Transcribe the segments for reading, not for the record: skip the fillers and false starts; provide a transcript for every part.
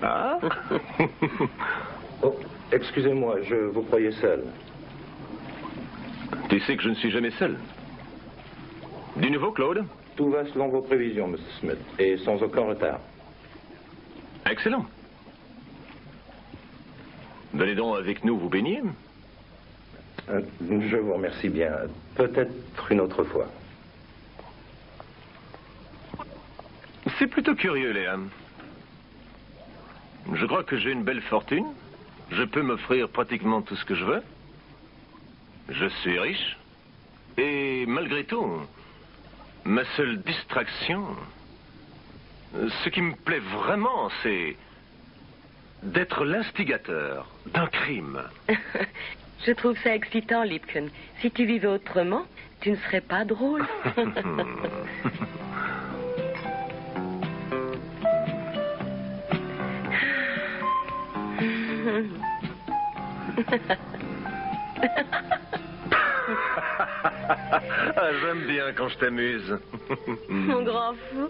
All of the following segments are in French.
Ah. Oh, excusez-moi, je vous croyais seul. Tu sais que je ne suis jamais seul. Du nouveau, Claude? Tout va selon vos prévisions, Mr. Smith, et sans aucun retard. Excellent. Venez donc avec nous vous baigner. Je vous remercie bien. Peut-être une autre fois. C'est plutôt curieux, Léa. Je crois que j'ai une belle fortune. Je peux m'offrir pratiquement tout ce que je veux. Je suis riche. Et malgré tout, ma seule distraction, ce qui me plaît vraiment, c'est d'être l'instigateur d'un crime. Je trouve ça excitant, Lipkin. Si tu vivais autrement, tu ne serais pas drôle. Ah, j'aime bien quand je t'amuse. Mon grand fou.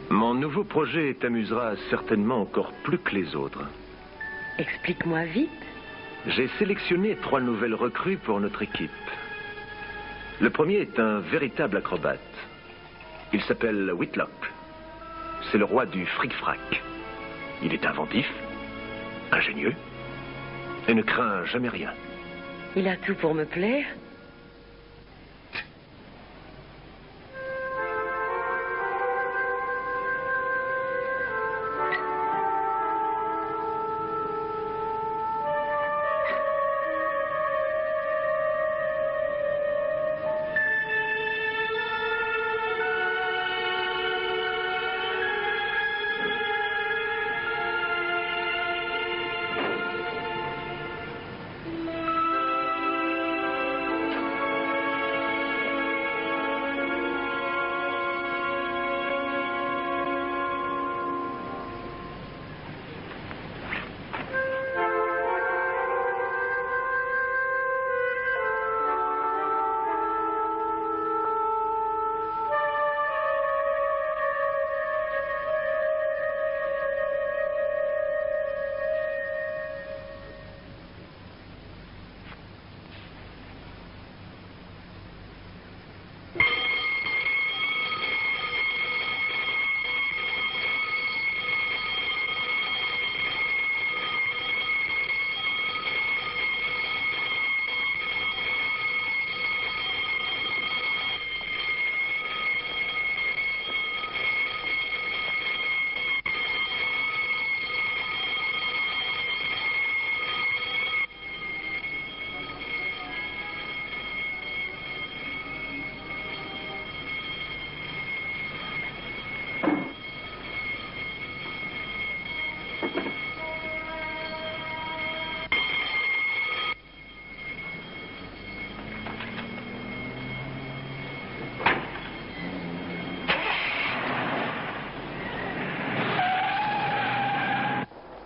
Mon nouveau projet t'amusera certainement encore plus que les autres. Explique-moi vite. J'ai sélectionné 3 nouvelles recrues pour notre équipe. Le premier est un véritable acrobate. Il s'appelle Whitlock. C'est le roi du fric-frac. Il est inventif, ingénieux, et ne craint jamais rien. Il a tout pour me plaire.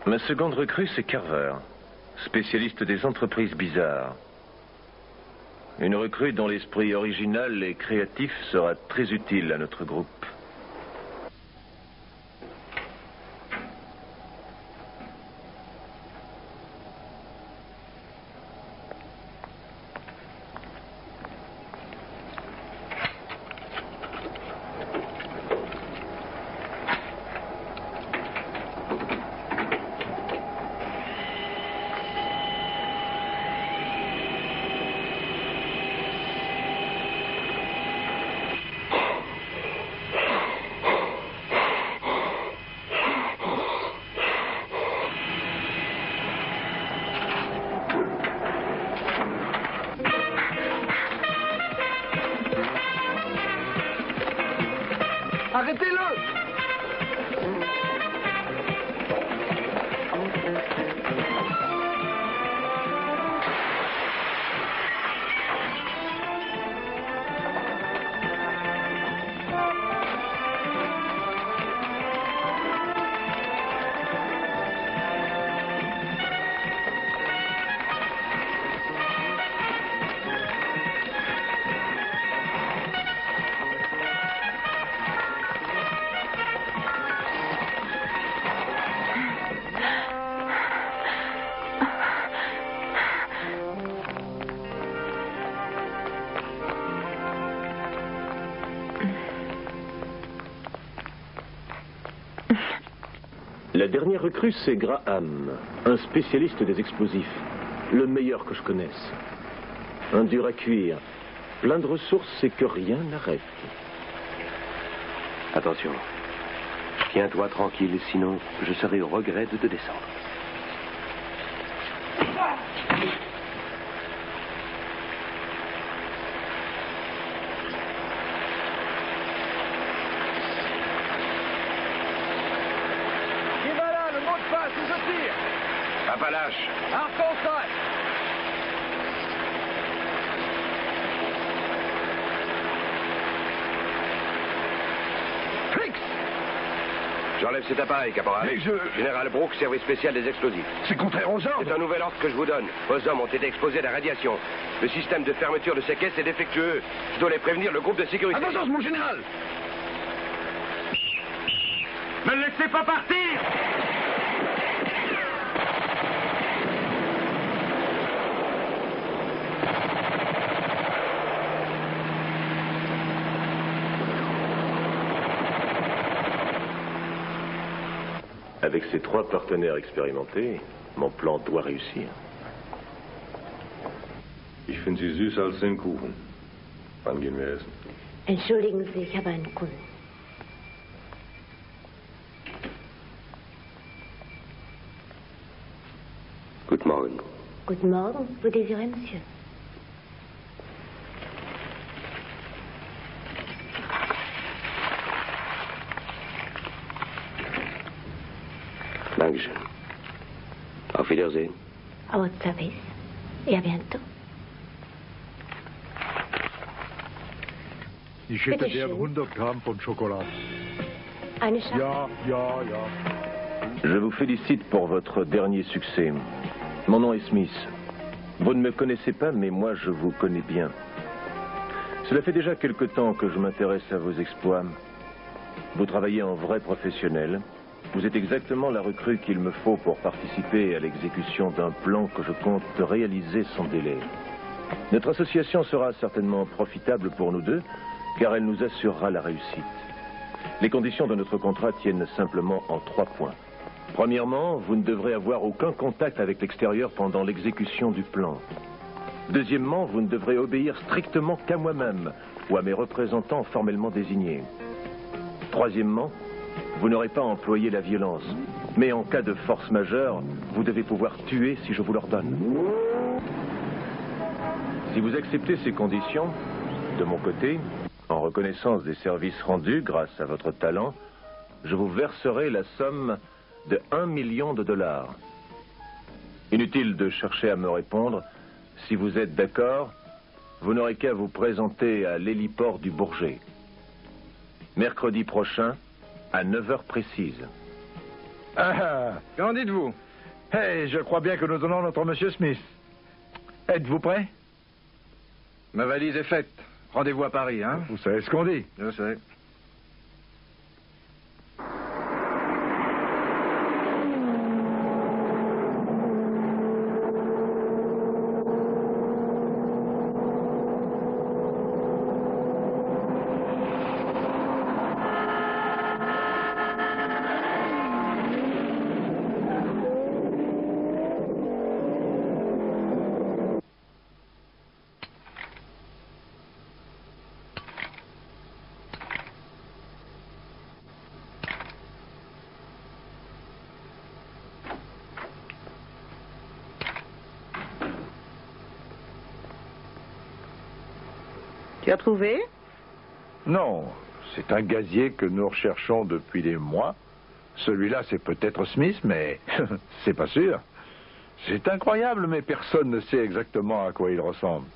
Ma seconde recrue, c'est Carver, spécialiste des entreprises bizarres. Une recrue dont l'esprit original et créatif sera très utile à notre groupe. Arrêtez-le! La dernière recrue, c'est Graham, un spécialiste des explosifs. Le meilleur que je connaisse. Un dur à cuire, plein de ressources et que rien n'arrête. Attention. Tiens-toi tranquille, sinon je serai au regret de te descendre. Qui va là, le mot de passe, où je tire? Appalache. Arkansas. J'enlève cet appareil, caporal. Mais Général Brooks, service spécial des explosifs. C'est contraire aux ordres. C'est un nouvel ordre que je vous donne. Vos hommes ont été exposés à la radiation. Le système de fermeture de ces caisses est défectueux. Je dois les prévenir, le groupe de sécurité. Attention, mon général. Ne le laissez pas partir! Avec ces 3 partenaires expérimentés, mon plan doit réussir. Ich finde sie süß als den Kuchen. Wann gehen wir essen? Entschuldigen Sie, ich habe einen Kunden. Guten Morgen. Guten Morgen, vous désirez, monsieur? Dankeschön. Auf Wiedersehen. À votre service. Et à bientôt. Ich hätte Bitte gern schön. 100 Gramm von Schokolade. Eine Schachtel. Ja. Je vous félicite pour votre dernier succès. Mon nom est Smith. Vous ne me connaissez pas, mais moi je vous connais bien. Cela fait déjà quelque temps que je m'intéresse à vos exploits. Vous travaillez en vrai professionnel. Vous êtes exactement la recrue qu'il me faut pour participer à l'exécution d'un plan que je compte réaliser sans délai. Notre association sera certainement profitable pour nous deux, car elle nous assurera la réussite. Les conditions de notre contrat tiennent simplement en 3 points. Premièrement, vous ne devrez avoir aucun contact avec l'extérieur pendant l'exécution du plan. Deuxièmement, vous ne devrez obéir strictement qu'à moi-même ou à mes représentants formellement désignés. Troisièmement, vous n'aurez pas employé la violence. Mais en cas de force majeure, vous devez pouvoir tuer si je vous l'ordonne. Si vous acceptez ces conditions, de mon côté, en reconnaissance des services rendus grâce à votre talent, je vous verserai la somme de $1 million. Inutile de chercher à me répondre. Si vous êtes d'accord, vous n'aurez qu'à vous présenter à l'héliport du Bourget. Mercredi prochain, à 9h précises. Qu'en dites-vous? Hey, je crois bien que nous donnons notre monsieur Smith. Êtes-vous prêt? Ma valise est faite. Rendez-vous à Paris, hein? Vous savez ce qu'on dit. Je sais. Tu as trouvé? Non, c'est un gazier que nous recherchons depuis des mois. Celui-là, c'est peut-être Smith, mais c'est pas sûr. C'est incroyable, mais personne ne sait exactement à quoi il ressemble.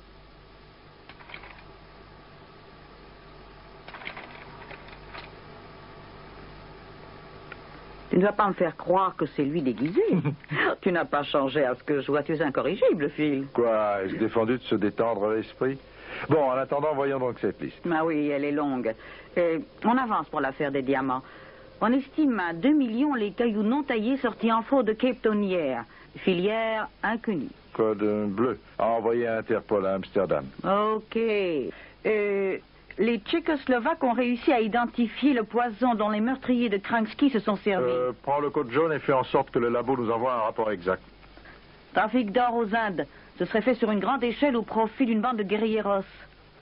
Tu ne vas pas me faire croire que c'est lui déguisé. Tu n'as pas changé à ce que je vois. Tu es incorrigible, Phil. Quoi, ai-je défendu de se détendre l'esprit? Bon, en attendant, voyons donc cette liste. Ah oui, elle est longue. On avance pour l'affaire des diamants. On estime à 2 millions les cailloux non taillés sortis en faux de Cape Town hier. Filière inconnue. Code bleu. À envoyer à Interpol à Amsterdam. OK. les Tchécoslovaques ont réussi à identifier le poison dont les meurtriers de Kransky se sont servis. Prends le code jaune et fais en sorte que le labo nous envoie un rapport exact. Trafic d'or aux Indes. Ce serait fait sur une grande échelle au profit d'une bande de guérilleros.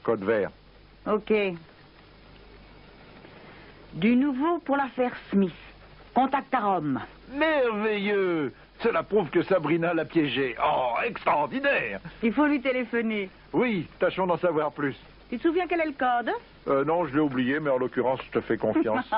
Code vert. OK. Du nouveau pour l'affaire Smith. Contact à Rome. Merveilleux! Cela prouve que Sabrina l'a piégé. Oh, extraordinaire! Il faut lui téléphoner. Oui, tâchons d'en savoir plus. Tu te souviens quel est le code? Non, je l'ai oublié, mais en l'occurrence, je te fais confiance.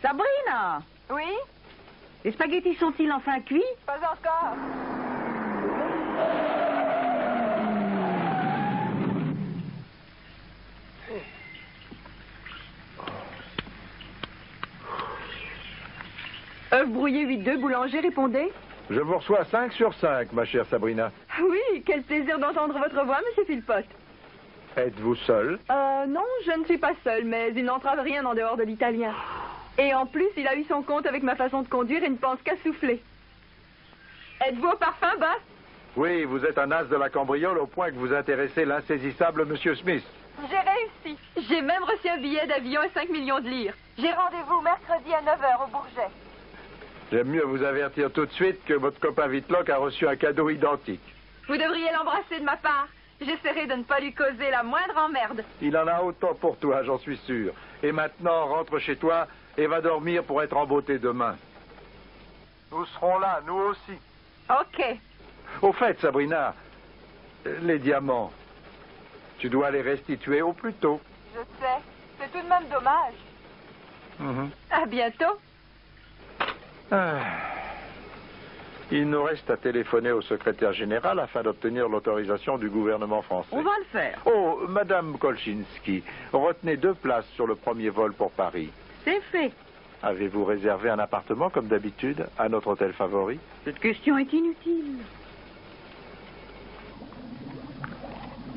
Sabrina! Oui? Les spaghettis sont-ils enfin cuits? Pas encore. Œuf brouillé 8-2, boulanger, répondez. Je vous reçois 5 sur 5, ma chère Sabrina. Oui, quel plaisir d'entendre votre voix, monsieur Philpott. Êtes-vous seule? Non, je ne suis pas seule, mais il n'entrave rien en dehors de l'italien. Et en plus, il a eu son compte avec ma façon de conduire et ne pense qu'à souffler. Êtes-vous au parfum, Bas? Oui, vous êtes un as de la cambriole au point que vous intéressez l'insaisissable Monsieur Smith. J'ai réussi. J'ai même reçu un billet d'avion et 5 millions de lire. J'ai rendez-vous mercredi à 9h au Bourget. J'aime mieux vous avertir tout de suite que votre copain Whitlock a reçu un cadeau identique. Vous devriez l'embrasser de ma part. J'essaierai de ne pas lui causer la moindre emmerde. Il en a autant pour toi, j'en suis sûr. Et maintenant, rentre chez toi et va dormir pour être en beauté demain. Nous serons là, nous aussi. OK. Au fait, Sabrina, les diamants, tu dois les restituer au plus tôt. Je sais. C'est tout de même dommage. À bientôt. Il nous reste à téléphoner au secrétaire général afin d'obtenir l'autorisation du gouvernement français. On va le faire. Oh, Madame Kolchinski, retenez 2 places sur le premier vol pour Paris. C'est fait. Avez-vous réservé un appartement, comme d'habitude, à notre hôtel favori? Cette question est inutile.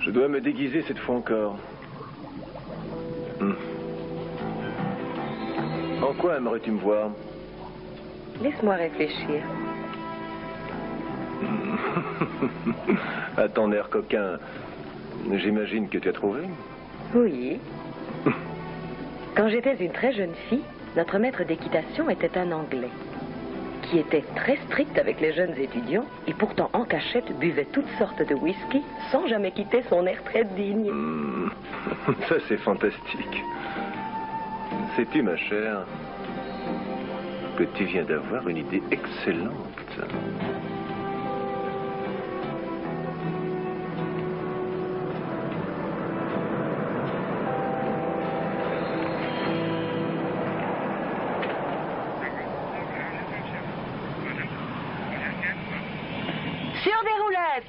Je dois me déguiser cette fois encore. En quoi aimerais-tu me voir? Laisse-moi réfléchir. À ton air coquin, j'imagine que tu as trouvé? Oui. Quand j'étais une très jeune fille, notre maître d'équitation était un Anglais qui était très strict avec les jeunes étudiants et pourtant en cachette buvait toutes sortes de whisky sans jamais quitter son air très digne. Ça, c'est fantastique. Sais-tu, ma chère, que tu viens d'avoir une idée excellente. Sur des roulettes.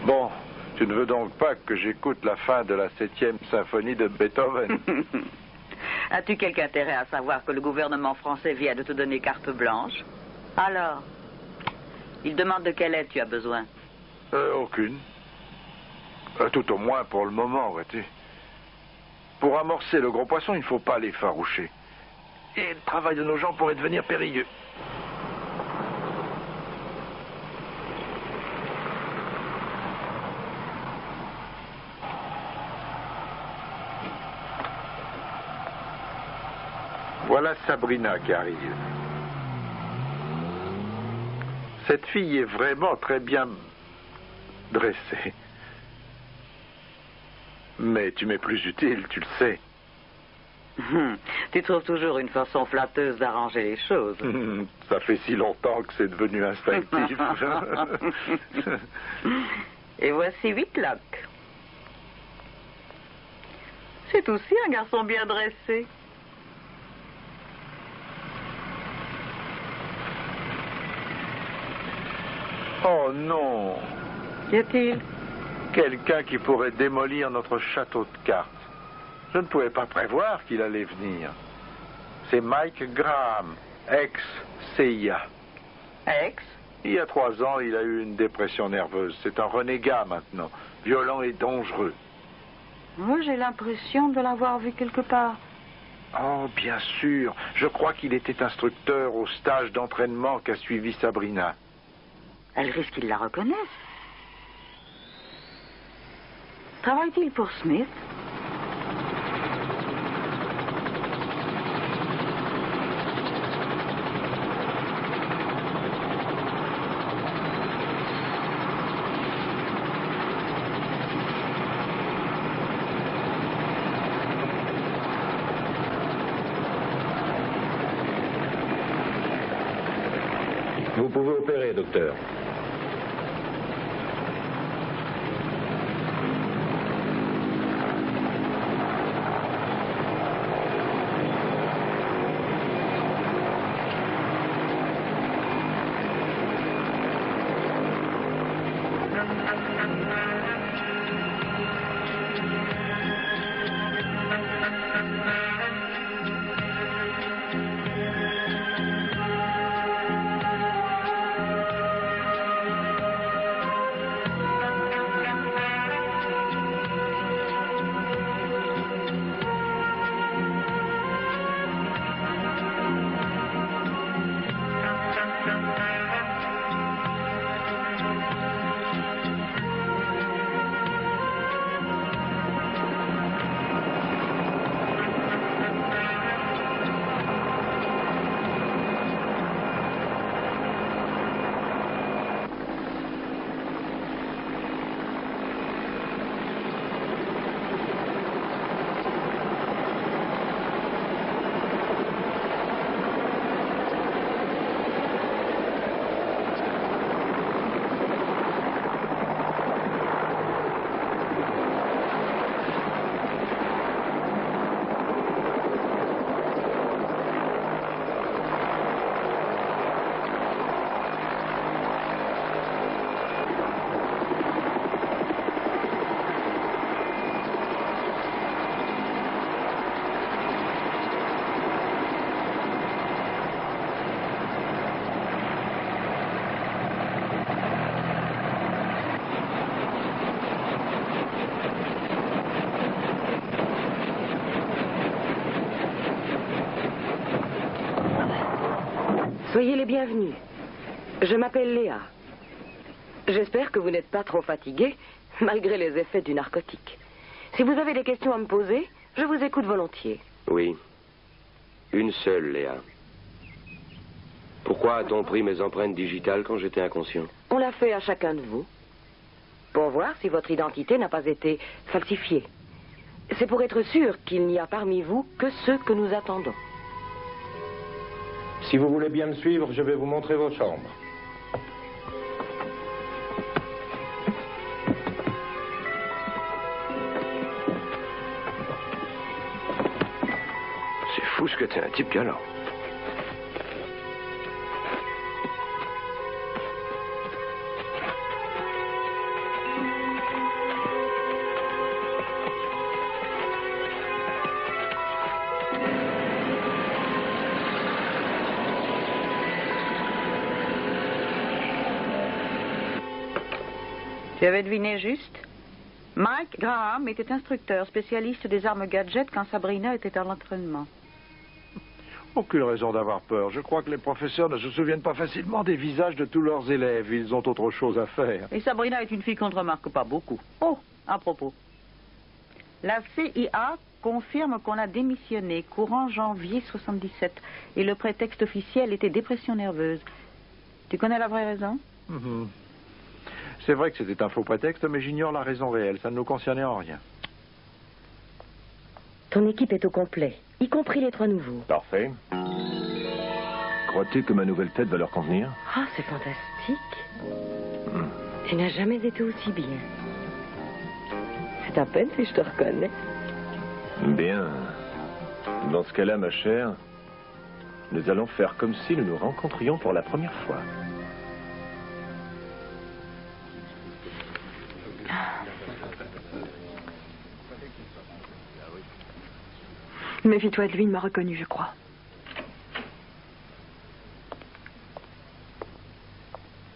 Bon, tu ne veux donc pas que j'écoute la fin de la 7e symphonie de Beethoven? As-tu quelque intérêt à savoir que le gouvernement français vient de te donner carte blanche? Alors, il demande de quelle aide tu as besoin? Aucune. Tout au moins pour le moment, vois-tu. Pour amorcer le gros poisson, il ne faut pas l'effaroucher. Et le travail de nos gens pourrait devenir périlleux. Voilà Sabrina qui arrive. Cette fille est vraiment très bien dressée. Mais tu m'es plus utile, tu le sais. Tu trouves toujours une façon flatteuse d'arranger les choses. Ça fait si longtemps que c'est devenu instinctif. Et voici Whitlock. C'est aussi un garçon bien dressé. Oh non! Qu'y a-t-il? Quelqu'un qui pourrait démolir notre château de cartes. Je ne pouvais pas prévoir qu'il allait venir. C'est Mike Graham, ex-CIA. Ex? Il y a 3 ans, il a eu une dépression nerveuse. C'est un renégat maintenant, violent et dangereux. Moi, j'ai l'impression de l'avoir vu quelque part. Oh, bien sûr. Je crois qu'il était instructeur au stage d'entraînement qu'a suivi Sabrina. Elle risque qu'il la reconnaisse. Travaille-t-il pour Smith? Vous pouvez opérer, docteur. Soyez les bienvenus. Je m'appelle Léa. J'espère que vous n'êtes pas trop fatigué, malgré les effets du narcotique. Si vous avez des questions à me poser, je vous écoute volontiers. Oui. Une seule, Léa. Pourquoi a-t-on pris mes empreintes digitales quand j'étais inconscient? On l'a fait à chacun de vous, pour voir si votre identité n'a pas été falsifiée. C'est pour être sûr qu'il n'y a parmi vous que ceux que nous attendons. Si vous voulez bien me suivre, je vais vous montrer vos chambres. C'est fou ce que t'es un type galant. Tu avais deviné juste. Mike Graham était instructeur spécialiste des armes gadgets quand Sabrina était à l'entraînement. Aucune raison d'avoir peur. Je crois que les professeurs ne se souviennent pas facilement des visages de tous leurs élèves. Ils ont autre chose à faire. Et Sabrina est une fille qu'on ne remarque pas beaucoup. Oh, à propos. La CIA confirme qu'on a démissionné courant janvier 77 et le prétexte officiel était dépression nerveuse. Tu connais la vraie raison? C'est vrai que c'était un faux prétexte, mais j'ignore la raison réelle. Ça ne nous concernait en rien. Ton équipe est au complet, y compris les 3 nouveaux. Parfait. Crois-tu que ma nouvelle tête va leur convenir? Ah, c'est fantastique. Tu n'as jamais été aussi bien. C'est à peine si je te reconnais. Bien. Dans ce cas-là, ma chère, nous allons faire comme si nous nous rencontrions pour la première fois. Méfie-toi de lui, il m'a reconnu, je crois.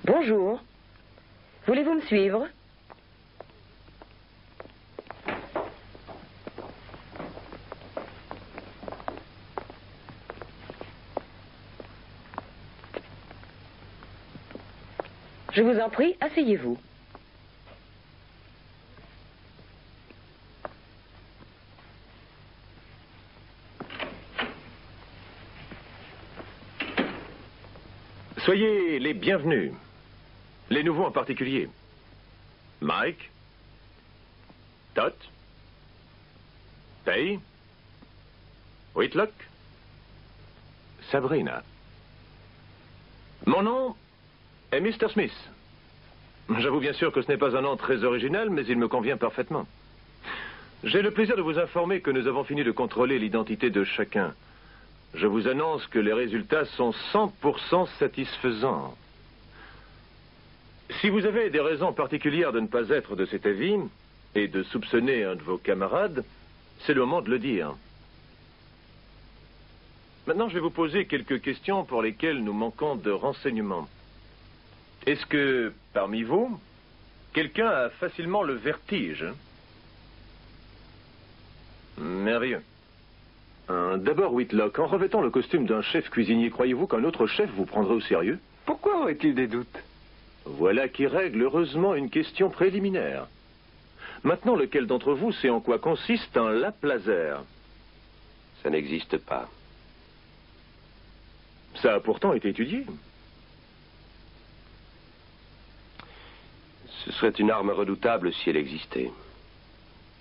Bonjour. Voulez-vous me suivre? Je vous en prie, asseyez-vous. Soyez les bienvenus. Les nouveaux en particulier. Mike, Tot, Tay, Whitlock, Sabrina. Mon nom est Mr. Smith. J'avoue bien sûr que ce n'est pas un nom très original, mais il me convient parfaitement. J'ai le plaisir de vous informer que nous avons fini de contrôler l'identité de chacun. Je vous annonce que les résultats sont 100% satisfaisants. Si vous avez des raisons particulières de ne pas être de cet avis et de soupçonner un de vos camarades, c'est le moment de le dire. Maintenant, je vais vous poser quelques questions pour lesquelles nous manquons de renseignements. Est-ce que, parmi vous, quelqu'un a facilement le vertige? Merveilleux. D'abord, Whitlock, en revêtant le costume d'un chef cuisinier, croyez-vous qu'un autre chef vous prendrait au sérieux? Pourquoi aurait-il des doutes? Voilà qui règle heureusement une question préliminaire. Maintenant, lequel d'entre vous sait en quoi consiste un lap laser? Ça n'existe pas. Ça a pourtant été étudié. Ce serait une arme redoutable si elle existait.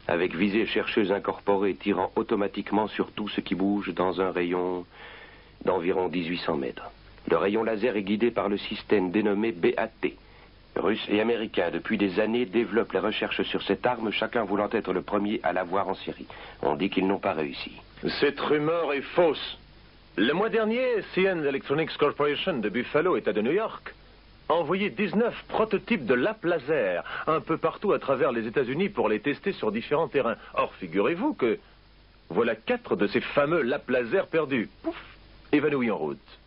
Avec visée chercheuse incorporée tirant automatiquement sur tout ce qui bouge dans un rayon d'environ 1800 mètres. Le rayon laser est guidé par le système dénommé BAT. Russes et Américains, depuis des années, développent les recherches sur cette arme, chacun voulant être le premier à l'avoir en série. On dit qu'ils n'ont pas réussi. Cette rumeur est fausse. Le mois dernier, CN Electronics Corporation de Buffalo, État de New York, a envoyé 19 prototypes de lap laser un peu partout à travers les États-Unis pour les tester sur différents terrains. Or, figurez-vous que voilà 4 de ces fameux lap laser perdus. Pouf, évanouis en route.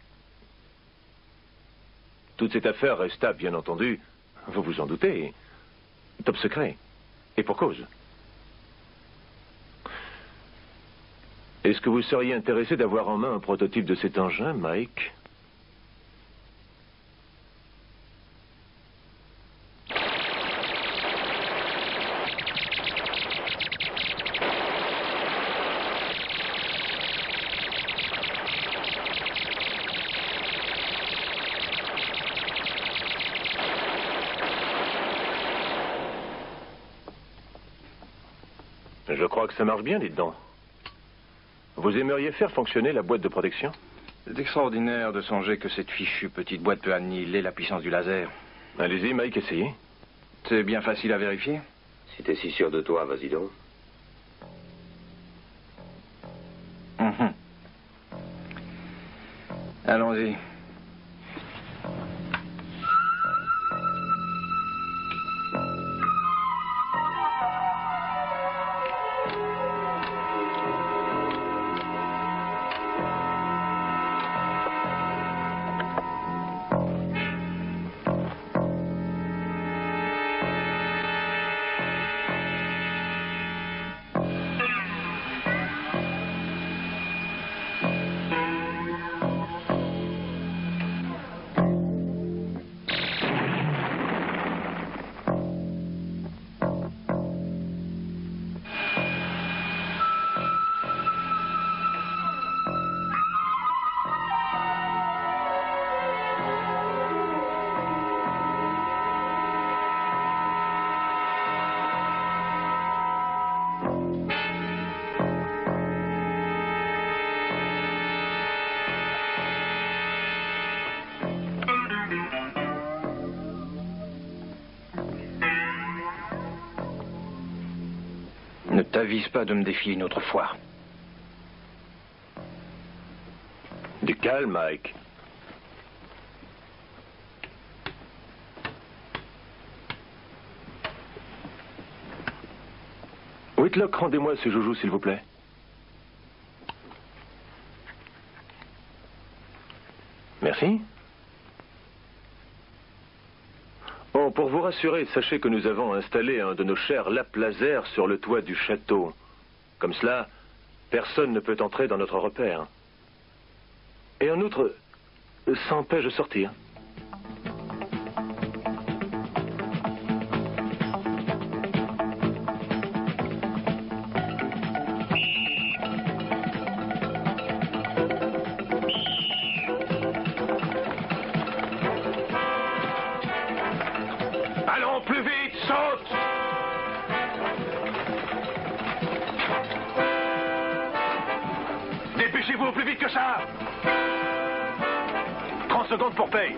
Toute cette affaire resta, bien entendu, vous vous en doutez, top secret. Et pour cause. Est-ce que vous seriez intéressé d'avoir en main un prototype de cet engin, Mike? Je crois que ça marche bien, dites donc. Vous aimeriez faire fonctionner la boîte de protection? C'est extraordinaire de songer que cette fichue petite boîte peut annihiler la puissance du laser. Allez-y, Mike, essayez. C'est bien facile à vérifier. Si t'es si sûr de toi, vas-y donc. Allons-y. Ne t'avise pas de me défier une autre fois. Du calme, Mike. Whitlock, rendez-moi ce joujou, s'il vous plaît. Merci. Oh, pour vous rassurer, sachez que nous avons installé un de nos chers lampes laser sur le toit du château. Comme cela, personne ne peut entrer dans notre repère. Et en outre, ça empêche de sortir. Allons plus vite, saute! Dépêchez-vous au plus vite que ça! 30 secondes pour paye.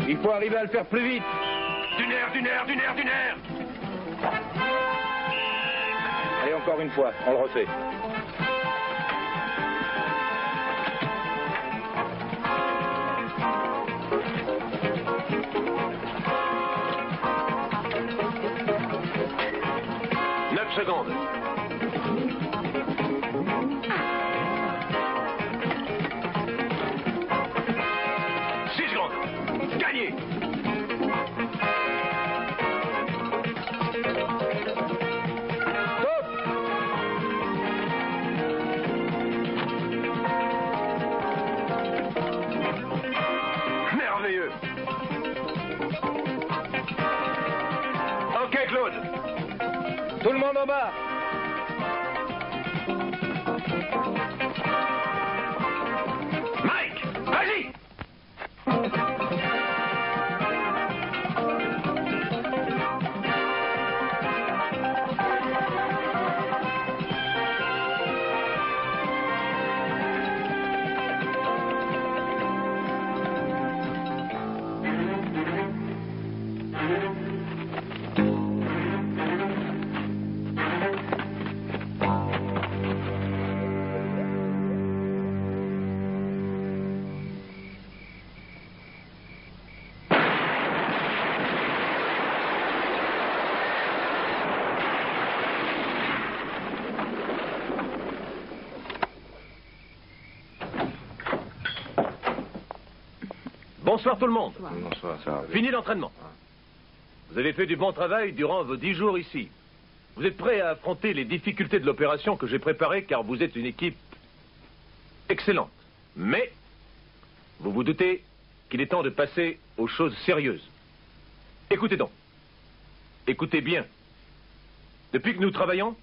Il faut arriver à le faire plus vite. Du nerf, du nerf, du nerf, du nerf! Allez, encore une fois, on le refait. Secondes. 6 secondes. Gagné. Stop! Merveilleux. Ok, Claude. Tout le monde en bas. Mike, vas-y. Bonsoir tout le monde. Bonsoir. Fini l'entraînement. Vous avez fait du bon travail durant vos 10 jours ici. Vous êtes prêts à affronter les difficultés de l'opération que j'ai préparée car vous êtes une équipe excellente. Mais vous vous doutez qu'il est temps de passer aux choses sérieuses. Écoutez donc. Écoutez bien. Depuis que nous travaillons,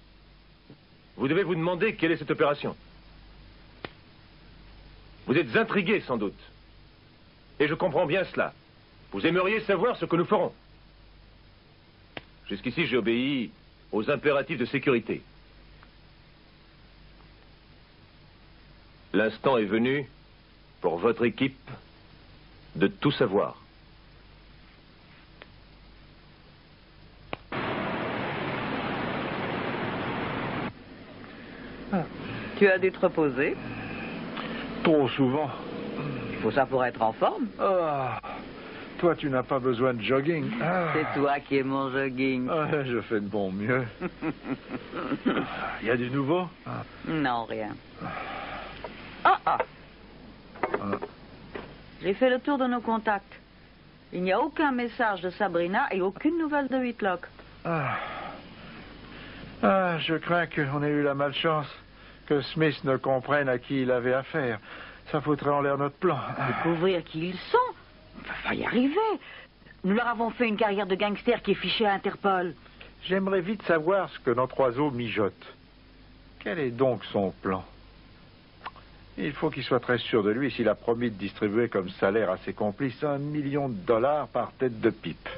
vous devez vous demander quelle est cette opération. Vous êtes intrigués sans doute. Et je comprends bien cela. Vous aimeriez savoir ce que nous ferons. Jusqu'ici, j'ai obéi aux impératifs de sécurité. L'instant est venu pour votre équipe de tout savoir. Tu as dû te reposer. Trop souvent. Il faut ça pour être en forme. Ah, toi, tu n'as pas besoin de jogging. Ah. C'est toi qui es mon jogging. Ah, je fais de bon mieux. Il y a du nouveau? Non, rien. Ah. J'ai fait le tour de nos contacts. Il n'y a aucun message de Sabrina et aucune nouvelle de Whitlock. Je crains qu'on ait eu la malchance que Smith ne comprenne à qui il avait affaire. Ça foutrait en l'air notre plan. Découvrir qui ils sont. On va y arriver. Nous leur avons fait une carrière de gangster qui est fichée à Interpol. J'aimerais vite savoir ce que notre oiseau mijote. Quel est donc son plan? Il faut qu'il soit très sûr de lui s'il a promis de distribuer comme salaire à ses complices $1 million par tête de pipe.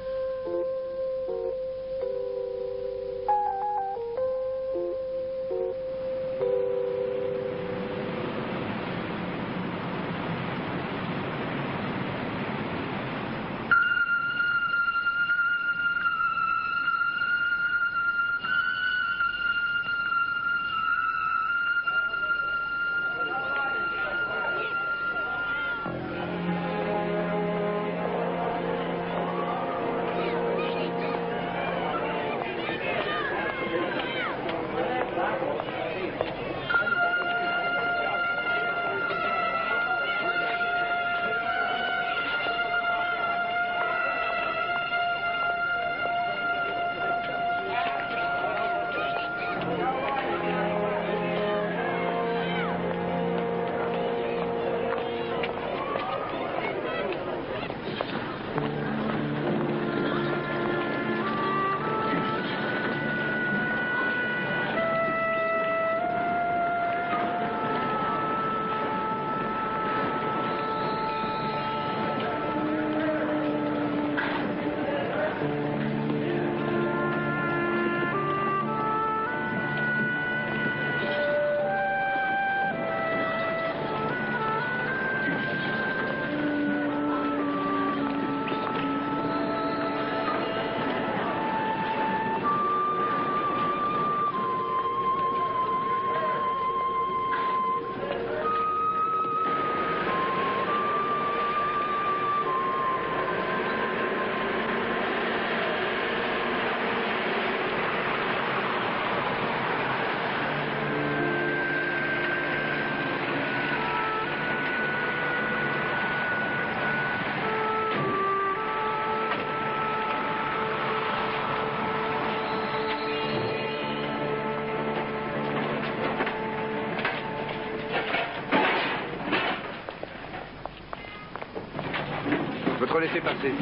Votre laissez-passer.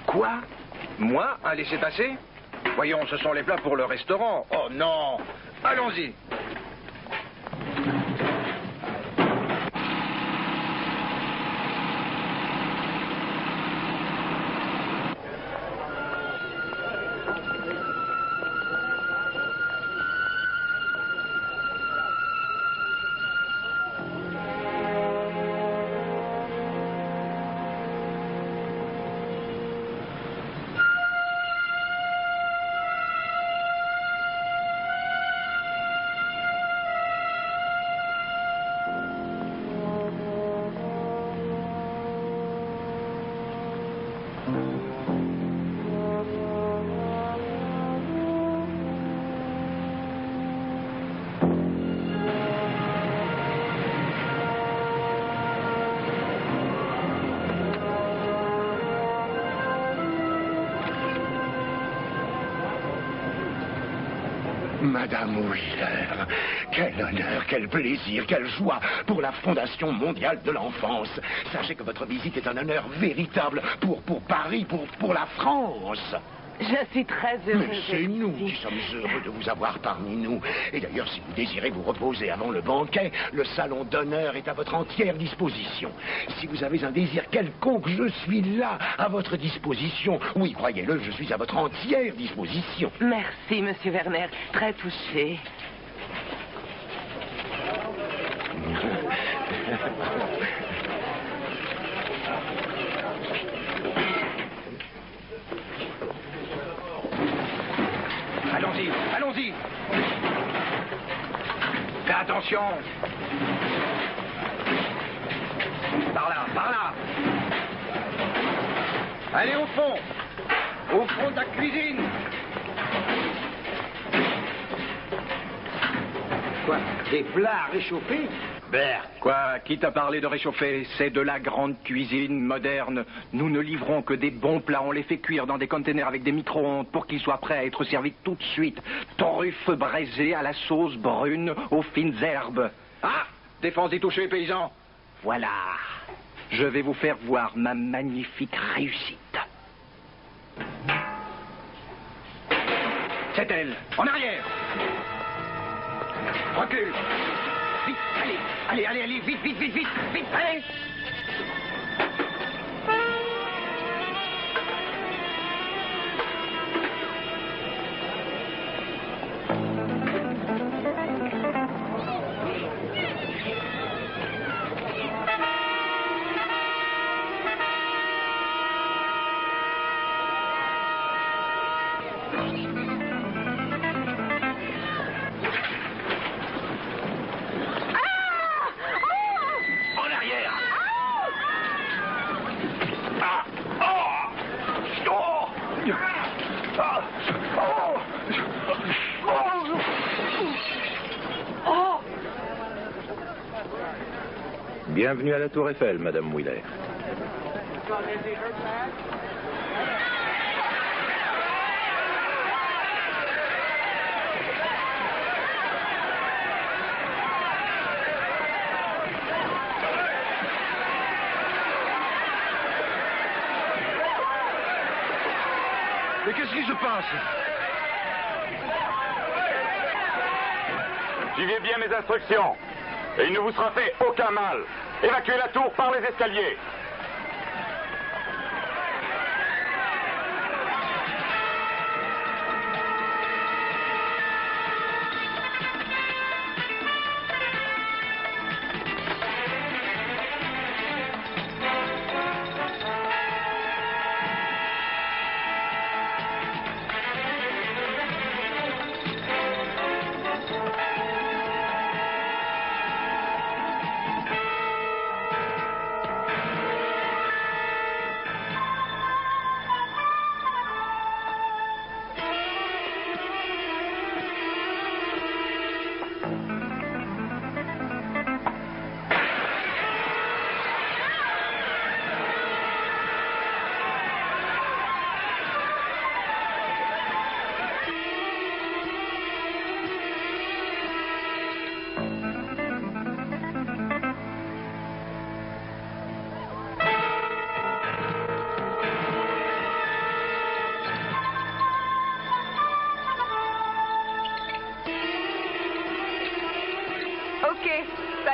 Quoi? Moi, un laissez-passer? Voyons, ce sont les plats pour le restaurant. Oh non! Allons-y. Madame Wheeler, quel honneur, quel plaisir, quelle joie pour la Fondation mondiale de l'enfance. Sachez que votre visite est un honneur véritable pour Paris, pour la France. Je suis très heureuse. Mais c'est nous qui sommes heureux de vous avoir parmi nous. Et d'ailleurs, si vous désirez vous reposer avant le banquet, le salon d'honneur est à votre entière disposition. Si vous avez un désir quelconque, je suis là, à votre disposition. Oui, croyez-le, je suis à votre entière disposition. Merci, Monsieur Werner. Très touché. Allons-y, allons-y. Fais attention. Par là, par là. Allez au fond de la cuisine. Quoi? Des plats réchauffés? Bert. Quoi? Qui t'a parlé de réchauffer? C'est de la grande cuisine moderne. Nous ne livrons que des bons plats. On les fait cuire dans des containers avec des micro-ondes pour qu'ils soient prêts à être servis tout de suite. Truffes braisées à la sauce brune aux fines herbes. Ah! Défense d'y toucher, paysans. Voilà. Je vais vous faire voir ma magnifique réussite. C'est elle. En arrière. Recule. Vite, allez, vite, allez. Bienvenue à la Tour Eiffel, Madame Wheeler. Mais qu'est-ce qui se passe? Suivez bien mes instructions. Et il ne vous sera fait aucun mal. Évacuez la tour par les escaliers.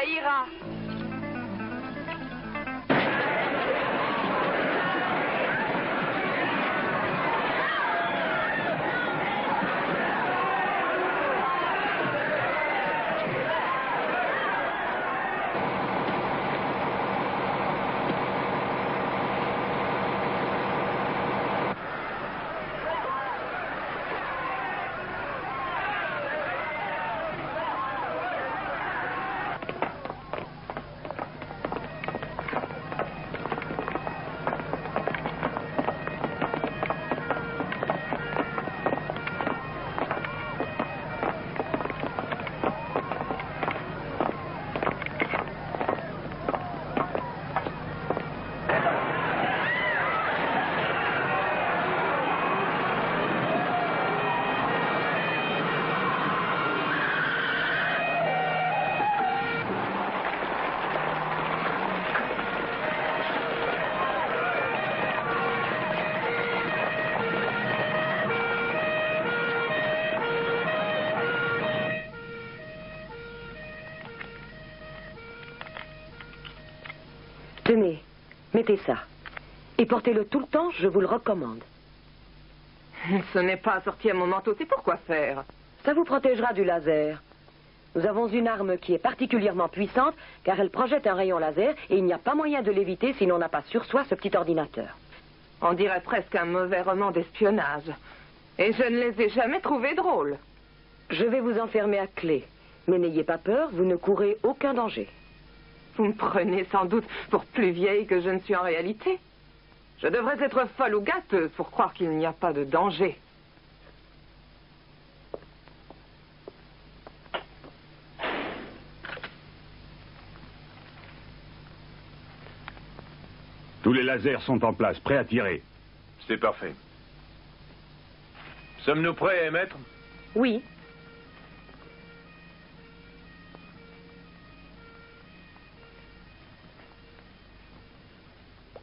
ira. Tenez, mettez ça. Et portez-le tout le temps, je vous le recommande. Ce n'est pas assorti à mon manteau, c'est pour quoi faire? Ça vous protégera du laser. Nous avons une arme qui est particulièrement puissante, car elle projette un rayon laser, et il n'y a pas moyen de l'éviter si l'on n'a pas sur soi ce petit ordinateur. On dirait presque un mauvais roman d'espionnage. Et je ne les ai jamais trouvés drôles. Je vais vous enfermer à clé. Mais n'ayez pas peur, vous ne courez aucun danger. Vous me prenez sans doute pour plus vieille que je ne suis en réalité. Je devrais être folle ou gâteuse pour croire qu'il n'y a pas de danger. Tous les lasers sont en place, prêts à tirer. C'est parfait. Sommes-nous prêts à émettre? Oui.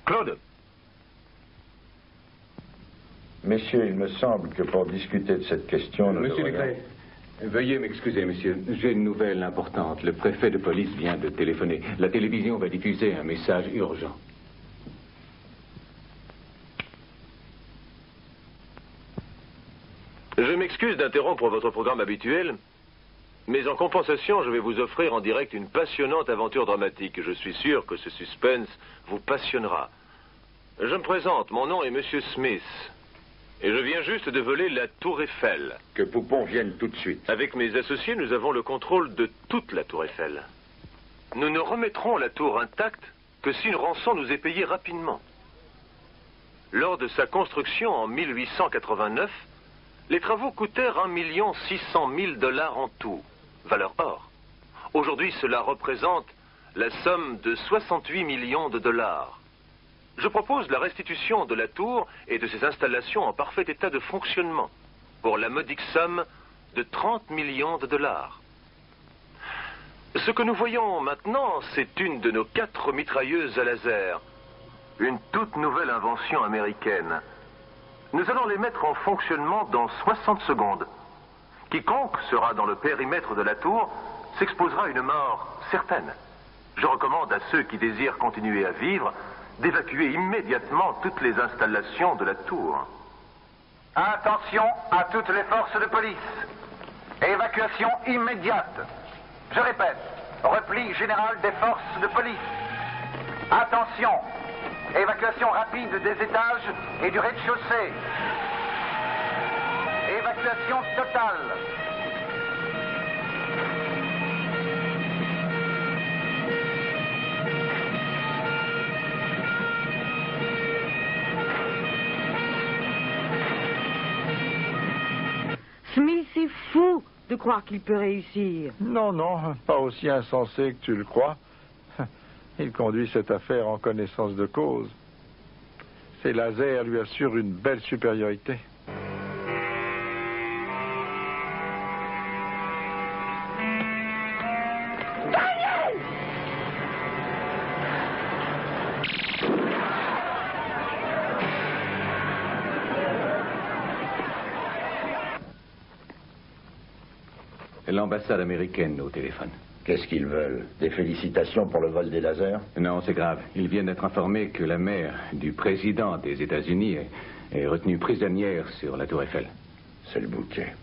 Claude. Messieurs, il me semble que pour discuter de cette question... Monsieur Ducret, veuillez m'excuser, monsieur. J'ai une nouvelle importante. Le préfet de police vient de téléphoner. La télévision va diffuser un message urgent. Je m'excuse d'interrompre votre programme habituel, mais en compensation, je vais vous offrir en direct une passionnante aventure dramatique. Je suis sûr que ce suspense vous passionnera. Je me présente, mon nom est Monsieur Smith, et je viens juste de voler la Tour Eiffel. Que Poupon vienne tout de suite. Avec mes associés, nous avons le contrôle de toute la Tour Eiffel. Nous ne remettrons la tour intacte que si une rançon nous est payée rapidement. Lors de sa construction en 1889, les travaux coûtèrent 1 600 000 $ en tout, valeur or. Aujourd'hui, cela représente la somme de 68 millions de dollars. Je propose la restitution de la tour et de ses installations en parfait état de fonctionnement pour la modique somme de 30 millions de dollars. Ce que nous voyons maintenant, c'est une de nos 4 mitrailleuses à laser, une toute nouvelle invention américaine. Nous allons les mettre en fonctionnement dans 60 secondes. Quiconque sera dans le périmètre de la tour s'exposera à une mort certaine. Je recommande à ceux qui désirent continuer à vivre d'évacuer immédiatement toutes les installations de la tour. Attention à toutes les forces de police. Évacuation immédiate. Je répète, repli général des forces de police. Attention, évacuation rapide des étages et du rez-de-chaussée. Évacuation totale. Smith est fou de croire qu'il peut réussir. Non, non, pas aussi insensé que tu le crois. Il conduit cette affaire en connaissance de cause. Ses lasers lui assurent une belle supériorité. L'ambassade américaine au téléphone. Qu'est-ce qu'ils veulent? Des félicitations pour le vol des lasers? Non, c'est grave. Ils viennent d'être informés que la mère du président des États-Unis est retenue prisonnière sur la Tour Eiffel. C'est le bouquet.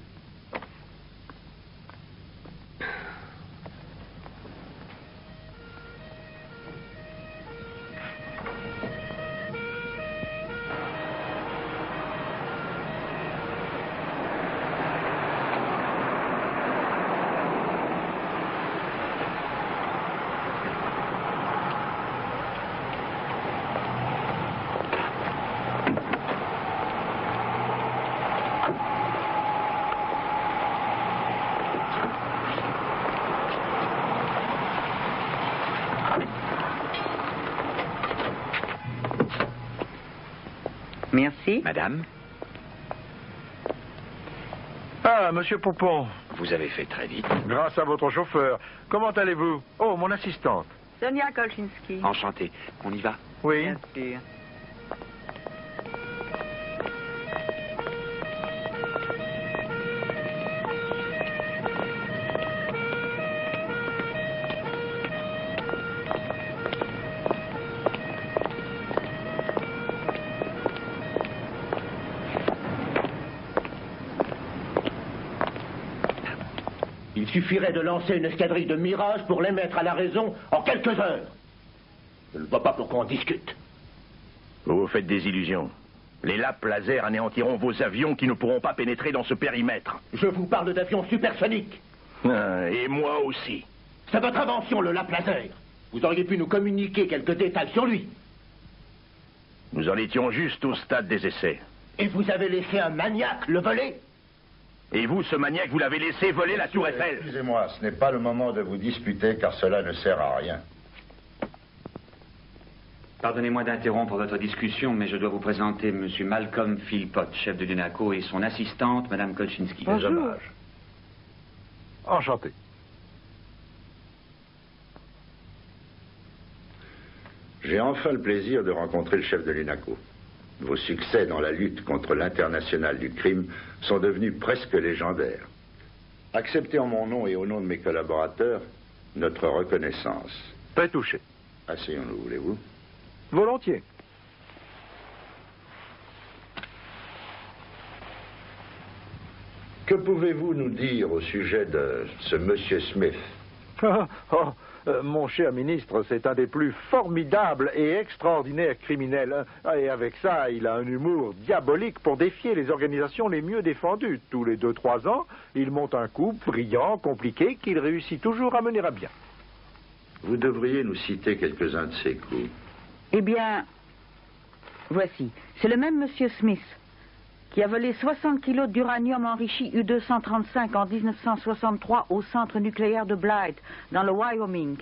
Merci. Madame, Ah, monsieur Poupon. vous avez fait très vite. Grâce à votre chauffeur. Comment allez-vous? Oh, mon assistante. Sonia Kolchinski. Enchanté. On y va? Oui. Bien sûr. Il suffirait de lancer une escadrille de Mirage pour les mettre à la raison en quelques heures. Je ne vois pas pourquoi on discute. Vous vous faites des illusions. Les lapes laser anéantiront vos avions qui ne pourront pas pénétrer dans ce périmètre. Je vous parle d'avions supersoniques. Et moi aussi. C'est votre invention, le lap laser. Vous auriez pu nous communiquer quelques détails sur lui. Nous en étions juste au stade des essais. Et vous avez laissé un maniaque le voler? Et vous, ce maniaque, vous l'avez laissé voler la Tour Eiffel. Excusez-moi, ce n'est pas le moment de vous disputer car cela ne sert à rien. Pardonnez-moi d'interrompre votre discussion, mais je dois vous présenter M. Malcolm Philpott, chef de l'UNACO, et son assistante, Mme Kolchinski. Bonjour. Enchanté. J'ai enfin le plaisir de rencontrer le chef de l'UNACO. Vos succès dans la lutte contre l'international du crime sont devenus presque légendaires. Acceptez en mon nom et au nom de mes collaborateurs notre reconnaissance. Très touché. Asseyons-nous, voulez-vous? Volontiers. Que pouvez-vous nous dire au sujet de ce monsieur Smith? Mon cher ministre, c'est un des plus formidables et extraordinaires criminels. Et avec ça, il a un humour diabolique pour défier les organisations les mieux défendues. Tous les 2-3 ans, il monte un coup brillant, compliqué, qu'il réussit toujours à mener à bien. Vous devriez nous citer quelques-uns de ces coups. Eh bien, voici. C'est le même monsieur Smith qui a volé 60 kilos d'uranium enrichi U-235 en 1963 au centre nucléaire de Blythe, dans le Wyoming,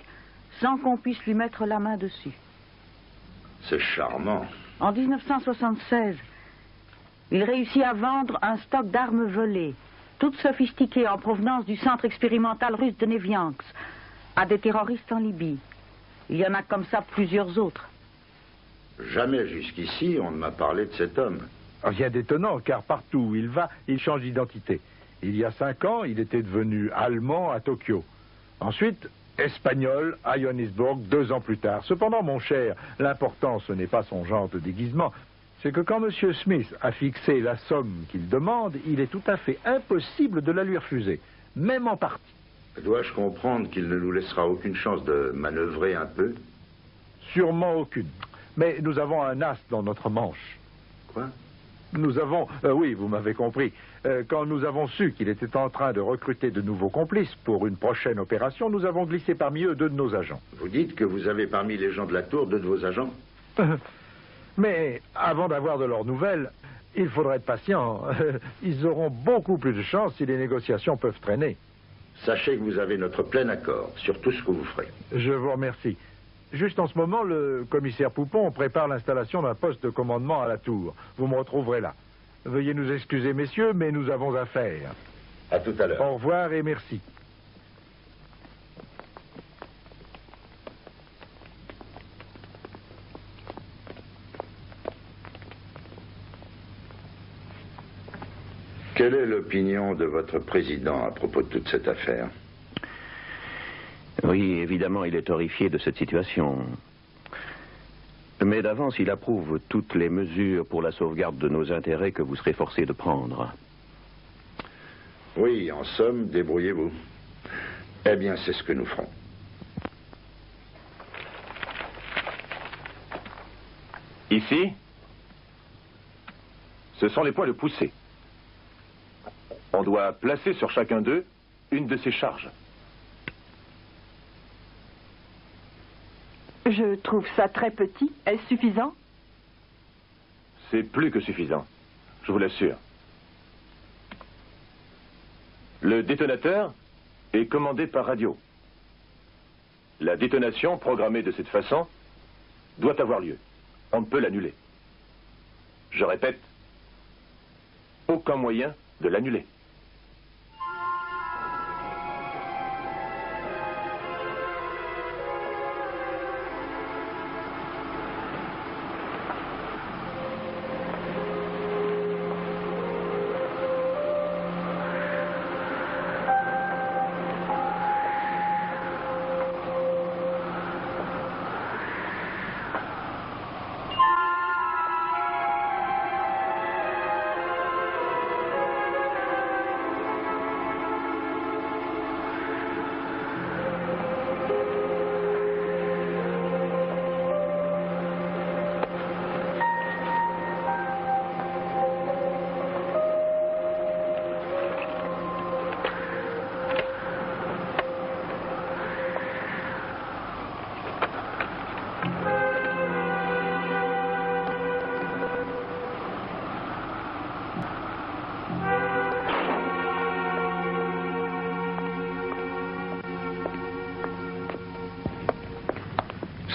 sans qu'on puisse lui mettre la main dessus. C'est charmant. En 1976, il réussit à vendre un stock d'armes volées, toutes sophistiquées en provenance du centre expérimental russe de Neviansk, à des terroristes en Libye. Il y en a comme ça plusieurs autres. Jamais jusqu'ici on ne m'a parlé de cet homme. Rien d'étonnant, car partout où il va, il change d'identité. Il y a 5 ans, il était devenu allemand à Tokyo. Ensuite, espagnol à Johannesburg 2 ans plus tard. Cependant, mon cher, l'important, ce n'est pas son genre de déguisement. C'est que quand M. Smith a fixé la somme qu'il demande, il est tout à fait impossible de la lui refuser, même en partie. Dois-je comprendre qu'il ne nous laissera aucune chance de manœuvrer un peu? Sûrement aucune. Mais nous avons un as dans notre manche. Quoi? Nous avons... oui, vous m'avez compris. Quand nous avons su qu'il était en train de recruter de nouveaux complices pour une prochaine opération, nous avons glissé parmi eux 2 de nos agents. Vous dites que vous avez parmi les gens de la tour 2 de vos agents? Mais avant d'avoir de leurs nouvelles, il faudra être patient. Ils auront beaucoup plus de chance si les négociations peuvent traîner. Sachez que vous avez notre plein accord sur tout ce que vous ferez. Je vous remercie. Juste en ce moment, le commissaire Poupon prépare l'installation d'un poste de commandement à la tour. Vous me retrouverez là. Veuillez nous excuser, messieurs, mais nous avons affaire. À tout à l'heure. Au revoir et merci. Quelle est l'opinion de votre président à propos de toute cette affaire? Oui, évidemment, il est horrifié de cette situation. Mais d'avance, il approuve toutes les mesures pour la sauvegarde de nos intérêts que vous serez forcé de prendre. Oui, en somme, débrouillez-vous. Eh bien, c'est ce que nous ferons. Ici, ce sont les poids de poussée. On doit placer sur chacun d'eux une de ces charges. Je trouve ça très petit. Est-ce suffisant? C'est plus que suffisant, je vous l'assure. Le détonateur est commandé par radio. La détonation, programmée de cette façon, doit avoir lieu. On ne peut l'annuler. Je répète, aucun moyen de l'annuler.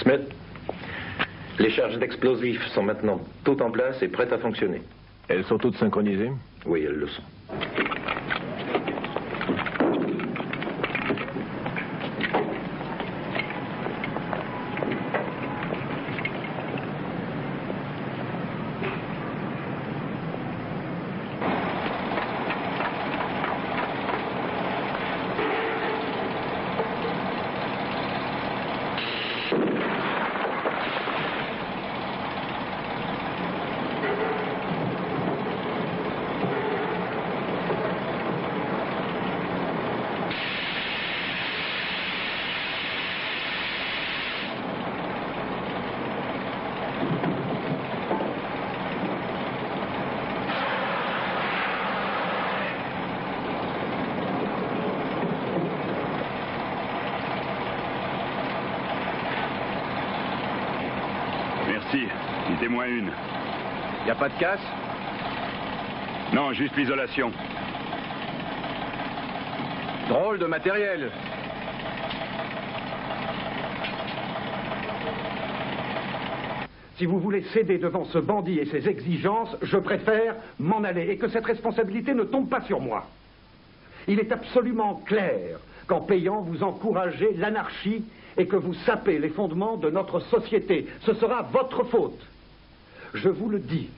Smith, les charges d'explosifs sont maintenant toutes en place et prêtes à fonctionner. Elles sont toutes synchronisées? Oui, elles le sont. Merci. Dites-moi une. Y a pas de casse? Non, juste l'isolation. Drôle de matériel. Si vous voulez céder devant ce bandit et ses exigences, je préfère m'en aller et que cette responsabilité ne tombe pas sur moi. Il est absolument clair qu'en payant, vous encouragez l'anarchie et que vous sapez les fondements de notre société. Ce sera votre faute. Je vous le dis.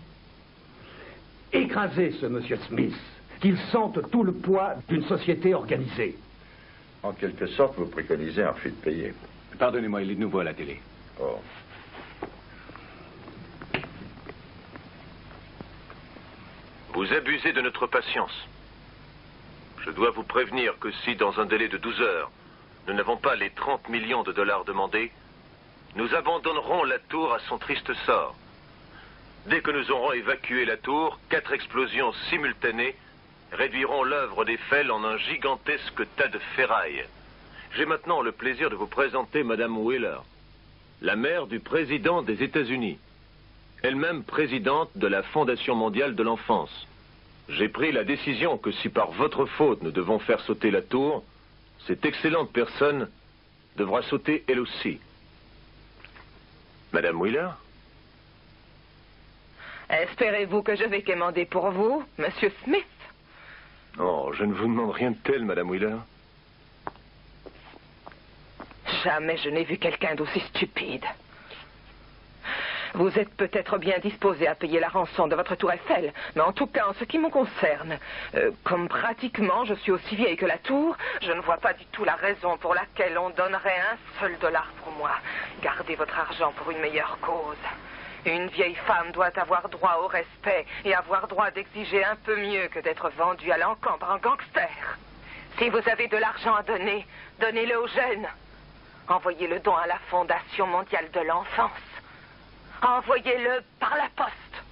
Écrasez ce monsieur Smith, qu'il sente tout le poids d'une société organisée. En quelque sorte, vous préconisez un refus de payer. Pardonnez-moi, il est de nouveau à la télé. Oh. Vous abusez de notre patience. Je dois vous prévenir que si, dans un délai de 12 heures, nous n'avons pas les 30 millions de dollars demandés, nous abandonnerons la tour à son triste sort. Dès que nous aurons évacué la tour, 4 explosions simultanées réduiront l'œuvre d'Eiffel en un gigantesque tas de ferraille. J'ai maintenant le plaisir de vous présenter Madame Wheeler, la mère du président des États-Unis, elle-même présidente de la Fondation mondiale de l'enfance. J'ai pris la décision que si par votre faute nous devons faire sauter la tour, cette excellente personne devra sauter elle aussi. Madame Wheeler? Espérez-vous que je vais quémander pour vous, Monsieur Smith? Oh, je ne vous demande rien de tel, Madame Wheeler. Jamais je n'ai vu quelqu'un d'aussi stupide. Vous êtes peut-être bien disposé à payer la rançon de votre tour Eiffel, mais en tout cas, en ce qui me concerne, comme pratiquement je suis aussi vieille que la tour, je ne vois pas du tout la raison pour laquelle on donnerait un seul dollar pour moi. Gardez votre argent pour une meilleure cause. Une vieille femme doit avoir droit au respect et avoir droit d'exiger un peu mieux que d'être vendue à l'encan par un gangster. Si vous avez de l'argent à donner, donnez-le aux jeunes. Envoyez le don à la Fondation mondiale de l'enfance. Envoyez-le par la poste.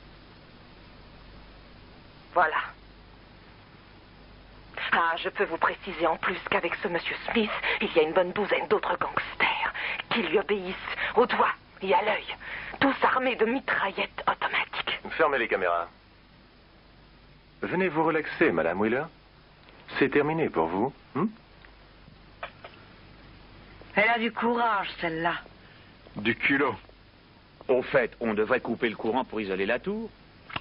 Voilà. Ah, je peux vous préciser en plus qu'avec ce monsieur Smith, il y a une bonne douzaine d'autres gangsters qui lui obéissent au doigt et à l'œil, tous armés de mitraillettes automatiques. Fermez les caméras. Venez vous relaxer, Madame Wheeler. C'est terminé pour vous. Elle a du courage, celle-là. Du culot. Au fait, on devrait couper le courant pour isoler la tour.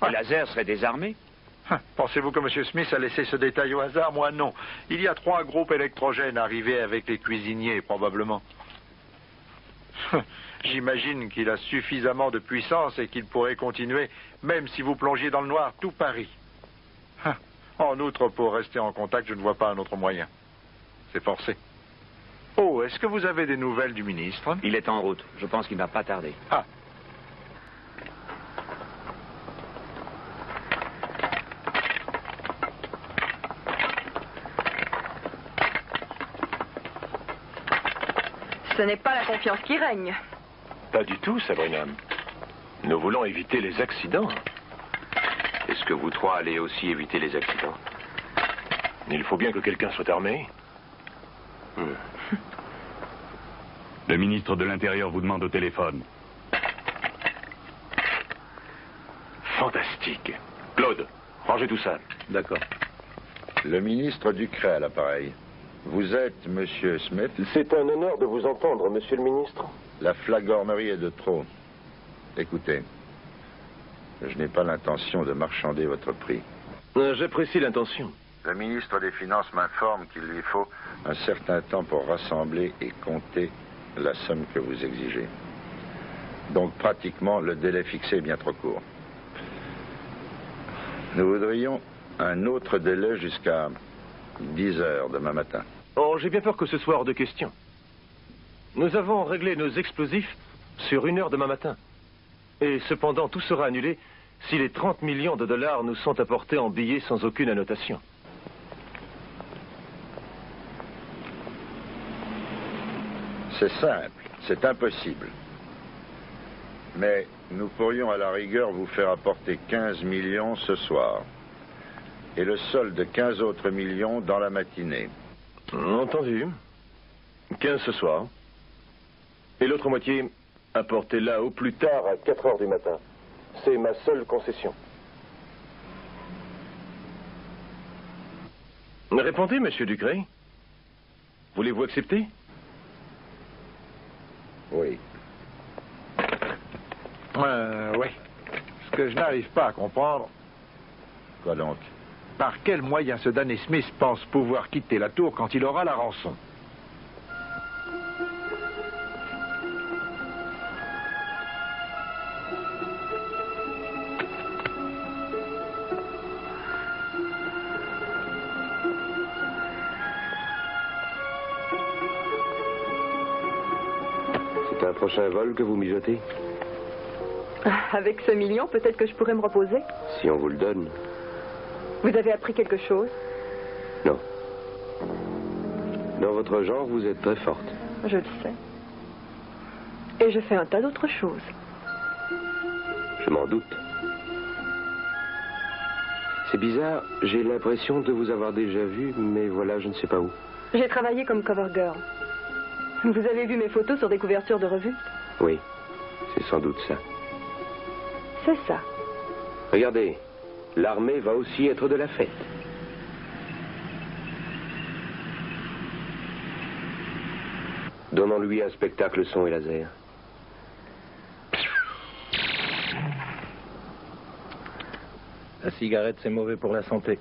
Les lasers seraient désarmés. Pensez-vous que M. Smith a laissé ce détail au hasard? Moi, non. Il y a 3 groupes électrogènes arrivés avec les cuisiniers, probablement. J'imagine qu'il a suffisamment de puissance et qu'il pourrait continuer, même si vous plongiez dans le noir tout Paris. En outre, pour rester en contact, je ne vois pas un autre moyen. C'est forcé. Oh, est-ce que vous avez des nouvelles du ministre? Il est en route. Je pense qu'il ne va pas tarder. Ah. Ce n'est pas la confiance qui règne. Pas du tout, Sabrina. Nous voulons éviter les accidents. Est-ce que vous trois allez aussi éviter les accidents? Il faut bien que quelqu'un soit armé. Le ministre de l'Intérieur vous demande au téléphone. Fantastique. Claude, rangez tout ça. D'accord. Le ministre Ducret à l'appareil. Vous êtes Monsieur Smith? C'est un honneur de vous entendre, Monsieur le ministre. La flagornerie est de trop. Écoutez, je n'ai pas l'intention de marchander votre prix. J'apprécie l'intention. Le ministre des Finances m'informe qu'il lui faut un certain temps pour rassembler et compter la somme que vous exigez. Donc pratiquement, le délai fixé est bien trop court. Nous voudrions un autre délai jusqu'à 10 heures demain matin. Oh, j'ai bien peur que ce soit hors de question. Nous avons réglé nos explosifs sur 1 heure demain matin. Et cependant, tout sera annulé si les 30 millions de dollars nous sont apportés en billets sans aucune annotation. C'est simple, c'est impossible. Mais nous pourrions à la rigueur vous faire apporter 15 millions ce soir. Et le solde de 15 autres millions dans la matinée. Entendu. 15 ce soir. Et l'autre moitié, apportez-la au plus tard à 4 heures du matin. C'est ma seule concession. Répondez, Monsieur Ducret. Voulez-vous accepter? Oui. Oui. Ce que je n'arrive pas à comprendre... Quoi donc? Par quel moyen ce Danny Smith pense pouvoir quitter la tour quand il aura la rançon? C'est un prochain vol que vous mijotez? Avec ce million, peut-être que je pourrais me reposer. Si on vous le donne. Vous avez appris quelque chose? Non. Dans votre genre, vous êtes très forte. Je le sais. Et je fais un tas d'autres choses. Je m'en doute. C'est bizarre, j'ai l'impression de vous avoir déjà vu, mais voilà, je ne sais pas où. J'ai travaillé comme cover girl. Vous avez vu mes photos sur des couvertures de revues? Oui, c'est sans doute ça. C'est ça. Regardez, l'armée va aussi être de la fête. Donnons-lui un spectacle son et laser. La cigarette, c'est mauvais pour la santé.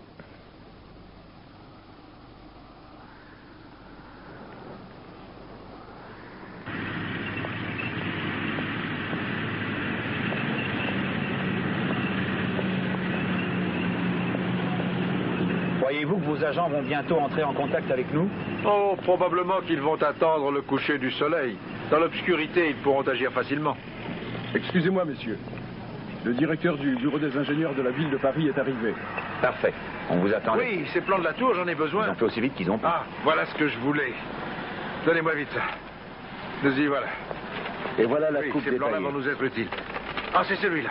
Croyez-vous que vos agents vont bientôt entrer en contact avec nous? Oh, probablement qu'ils vont attendre le coucher du soleil. Dans l'obscurité, ils pourront agir facilement. Excusez-moi, messieurs. Le directeur du bureau des ingénieurs de la ville de Paris est arrivé. Parfait. On vous attend. Oui, ces plans de la tour, j'en ai besoin. Ils ont fait aussi vite qu'ils ont pu. Ah, voilà ce que je voulais. Donnez-moi vite ça. Nous y voilà. Et voilà la coupe ces plans-là détaillée. vont nous être utiles. Ah, c'est celui-là.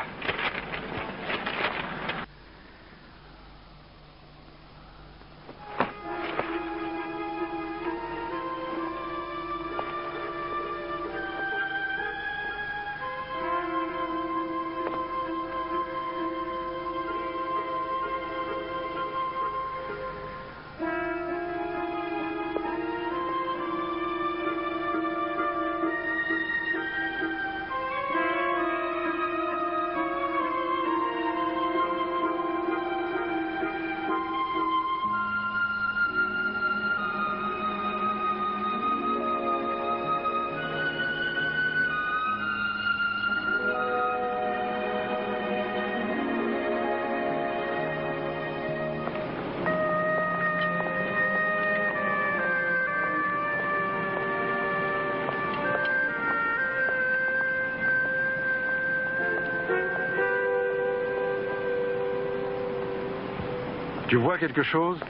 Tu vois quelque chose?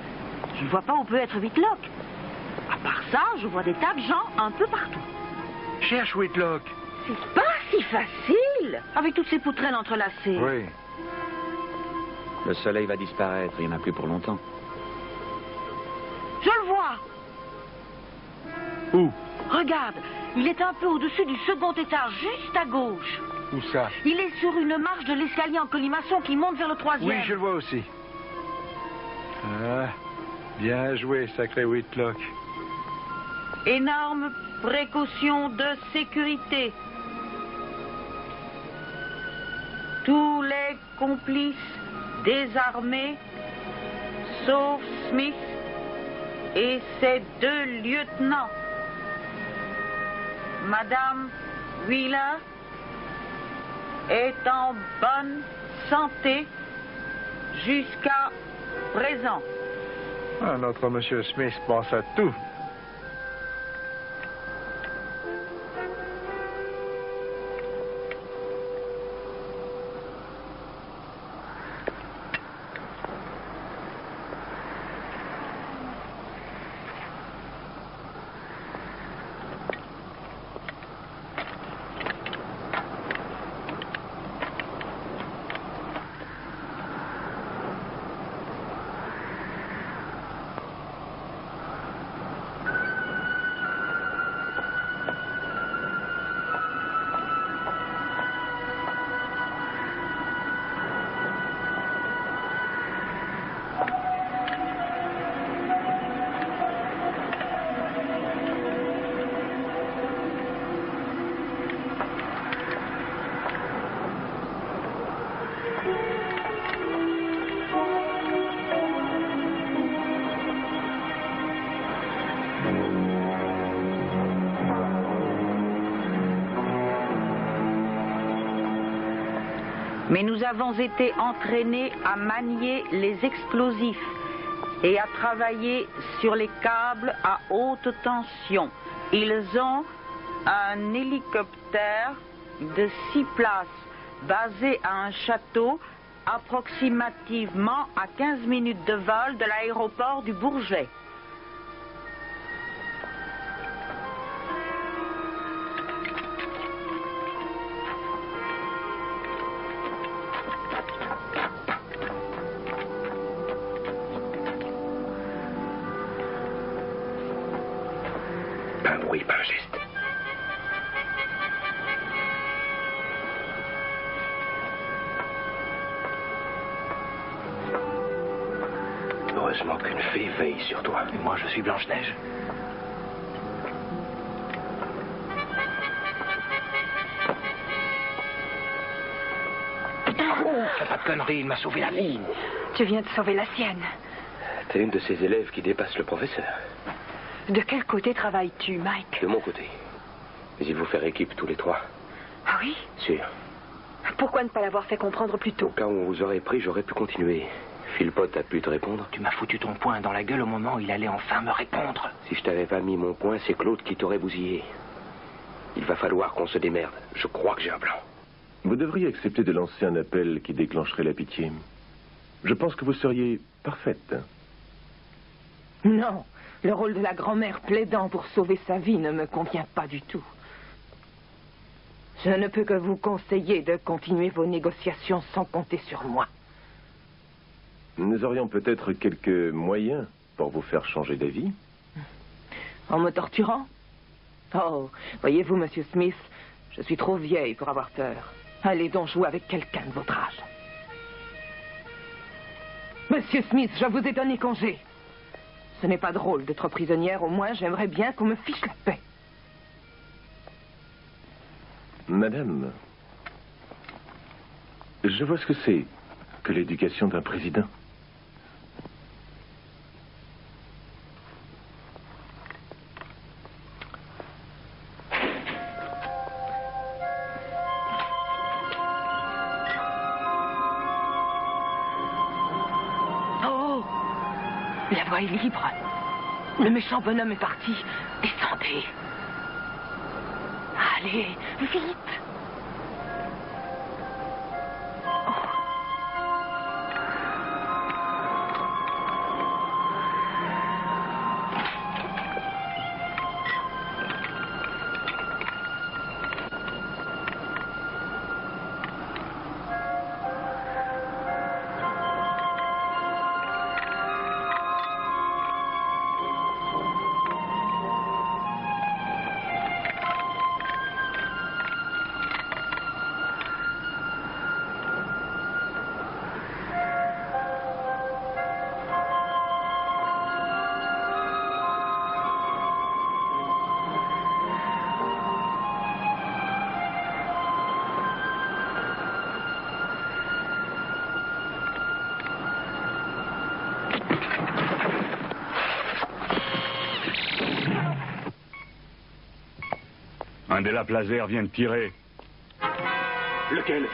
Je ne vois pas où peut être Whitlock. À part ça, je vois des tas de gens un peu partout. Cherche Whitlock. C'est pas si facile, avec toutes ces poutrelles entrelacées. Oui. Le soleil va disparaître, il n'y en a plus pour longtemps. Je le vois. Où? Regarde, il est un peu au-dessus du second étage, juste à gauche. Où ça? Il est sur une marche de l'escalier en colimaçon qui monte vers le troisième. Oui, je le vois aussi. Ah, bien joué, sacré Whitlock. Énorme précaution de sécurité. Tous les complices désarmés, sauf Smith et ses 2 lieutenants. Madame Wheeler est en bonne santé jusqu'à présent. Ah, notre monsieur Smith pense à tout. Mais nous avons été entraînés à manier les explosifs et à travailler sur les câbles à haute tension. Ils ont un hélicoptère de 6 places basé à un château approximativement à 15 minutes de vol de l'aéroport du Bourget. Pas un bruit, pas un geste. Heureusement qu'une fée veille sur toi. Et moi, je suis Blanche-Neige. Fais pas de conneries, il m'a sauvé la vie. Tu viens de sauver la sienne. T'es une de ces élèves qui dépassent le professeur. De quel côté travailles-tu, Mike? De mon côté. Mais il faut faire équipe tous les trois. Ah oui? Sûr. Pourquoi ne pas l'avoir fait comprendre plus tôt? Au cas où on vous aurait pris, j'aurais pu continuer. Philpott a pu te répondre? Tu m'as foutu ton poing dans la gueule au moment où il allait enfin me répondre. Si je t'avais pas mis mon poing, c'est Claude qui t'aurait bousillé. Il va falloir qu'on se démerde. Je crois que j'ai un plan. Vous devriez accepter de lancer un appel qui déclencherait la pitié. Je pense que vous seriez parfaite. Non, le rôle de la grand-mère plaidant pour sauver sa vie ne me convient pas du tout. Je ne peux que vous conseiller de continuer vos négociations sans compter sur moi. Nous aurions peut-être quelques moyens pour vous faire changer d'avis. En me torturant? Oh, voyez-vous, Monsieur Smith, je suis trop vieille pour avoir peur. Allez donc jouer avec quelqu'un de votre âge. Monsieur Smith, je vous ai donné congé. Ce n'est pas drôle d'être prisonnière, au moins j'aimerais bien qu'on me fiche la paix. Madame, je vois ce que c'est que l'éducation d'un président. Oh, la voie est libre. Le méchant bonhomme est parti. Descendez. Allez, vite. Un des lapes laser vient de tirer. Lequel?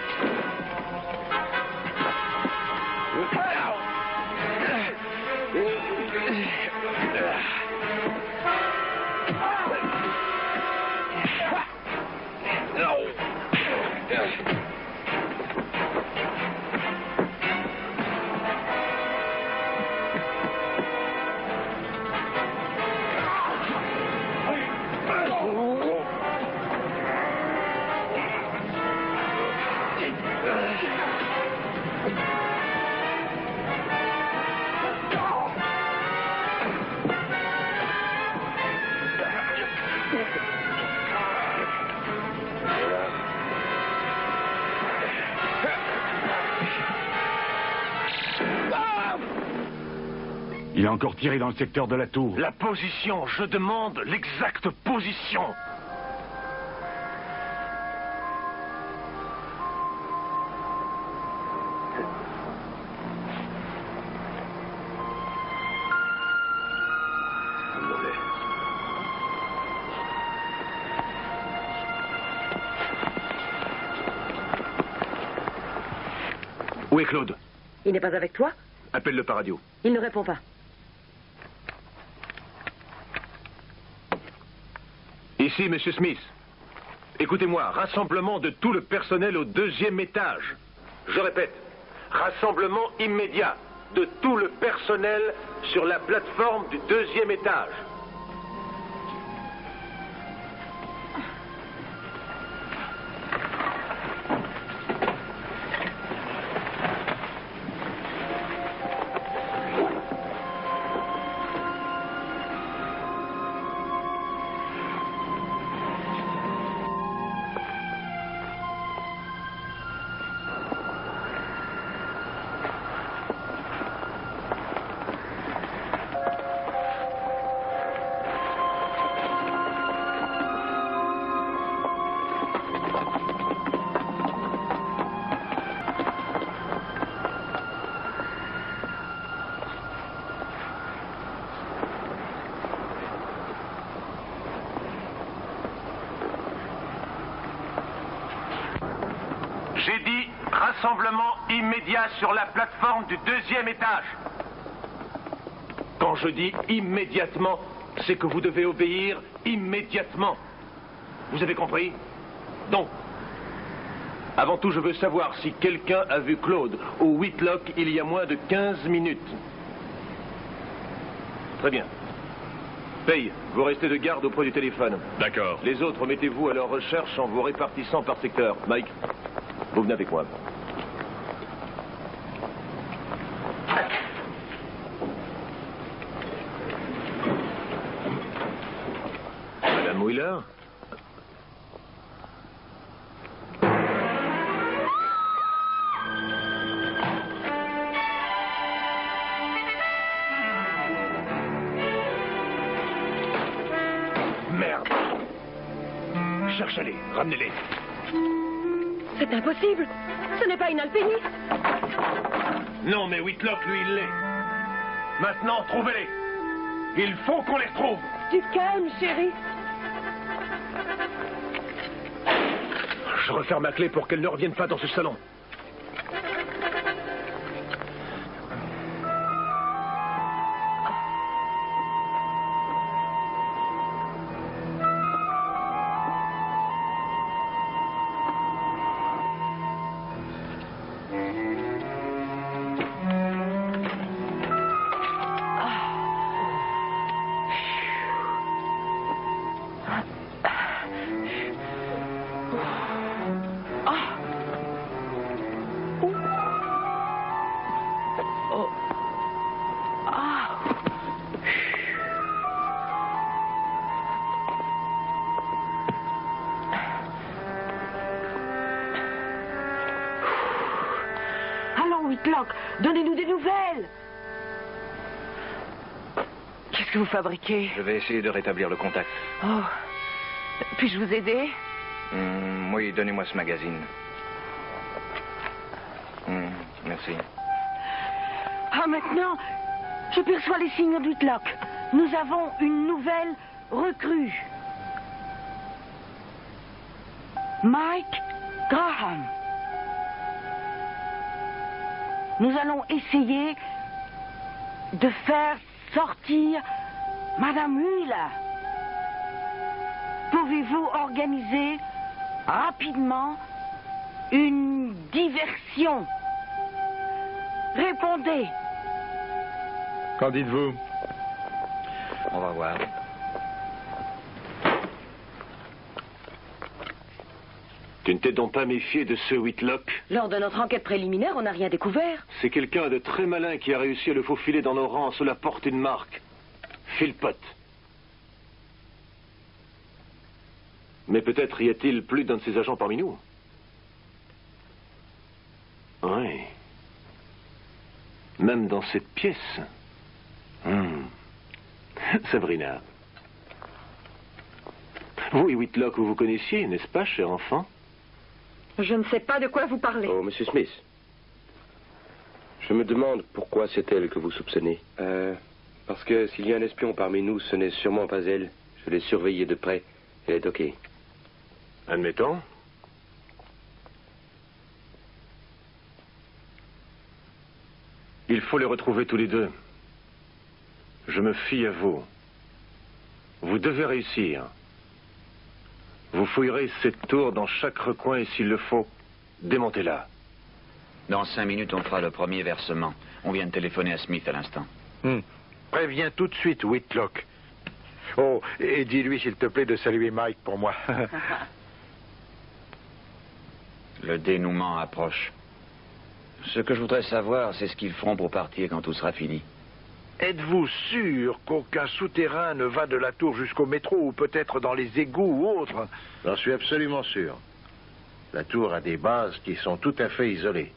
Il a encore tiré dans le secteur de la tour. La position, je demande l'exacte position. Où est Claude? Il n'est pas avec toi? Appelle-le par radio. Il ne répond pas. Ici, Monsieur Smith. Écoutez-moi, rassemblement de tout le personnel au 2e étage. Je répète, rassemblement immédiat de tout le personnel sur la plateforme du 2e étage. J'ai dit Rassemblement immédiat sur la plateforme du 2e étage. Quand je dis immédiatement, c'est que vous devez obéir immédiatement. Vous avez compris? Donc, avant tout, je veux savoir si quelqu'un a vu Claude au Whitlock il y a moins de 15 minutes. Très bien. Paye, vous restez de garde auprès du téléphone. D'accord. Les autres, mettez-vous à leur recherche en vous répartissant par secteur. Mike, vous venez avec moi. Madame Wheeler? Merde. Cherchez-les, ramenez-les. C'est impossible. Ce n'est pas une alpiniste. Non, mais Whitlock, lui, il l'est. Maintenant, trouvez-les. Il faut qu'on les retrouve. Du calme, chérie. Je referme ma clé pour qu'elle ne revienne pas dans ce salon. Whitlock, donnez-nous des nouvelles. Qu'est-ce que vous fabriquez? Je vais essayer de rétablir le contact. Oh. Puis-je vous aider? Oui, donnez-moi ce magazine. Merci. Ah, maintenant, je perçois les signes de Whitlock. Nous avons une nouvelle recrue. Mike Graham. Nous allons essayer de faire sortir Madame Wheeler. Pouvez-vous organiser rapidement une diversion? Répondez. Qu'en dites-vous? On va voir. Tu ne t'es donc pas méfié de ce Whitlock? Lors de notre enquête préliminaire, on n'a rien découvert. C'est quelqu'un de très malin qui a réussi à le faufiler dans nos rangs sous la porte d'une marque. Philpott. Mais peut-être y a-t-il plus d'un de ses agents parmi nous? Oui. Même dans cette pièce. Sabrina. Vous et Whitlock, vous vous connaissiez, n'est-ce pas, cher enfant? Je ne sais pas de quoi vous parlez. Oh, Monsieur Smith. Je me demande pourquoi c'est elle que vous soupçonnez. Parce que s'il y a un espion parmi nous, ce n'est sûrement pas elle. Je l'ai surveillée de près. Elle est OK. Admettons. Il faut les retrouver tous les deux. Je me fie à vous. Vous devez réussir. Vous fouillerez cette tour dans chaque recoin et s'il le faut, démontez-la. Dans 5 minutes, on fera le premier versement. On vient de téléphoner à Smith à l'instant. Préviens tout de suite Whitlock. Oh, et dis-lui, s'il te plaît, de saluer Mike pour moi. Le dénouement approche. Ce que je voudrais savoir, c'est ce qu'ils feront pour partir quand tout sera fini. Êtes-vous sûr qu'aucun souterrain ne va de la tour jusqu'au métro ou peut-être dans les égouts ou autre? J'en suis absolument sûr. La tour a des bases qui sont tout à fait isolées.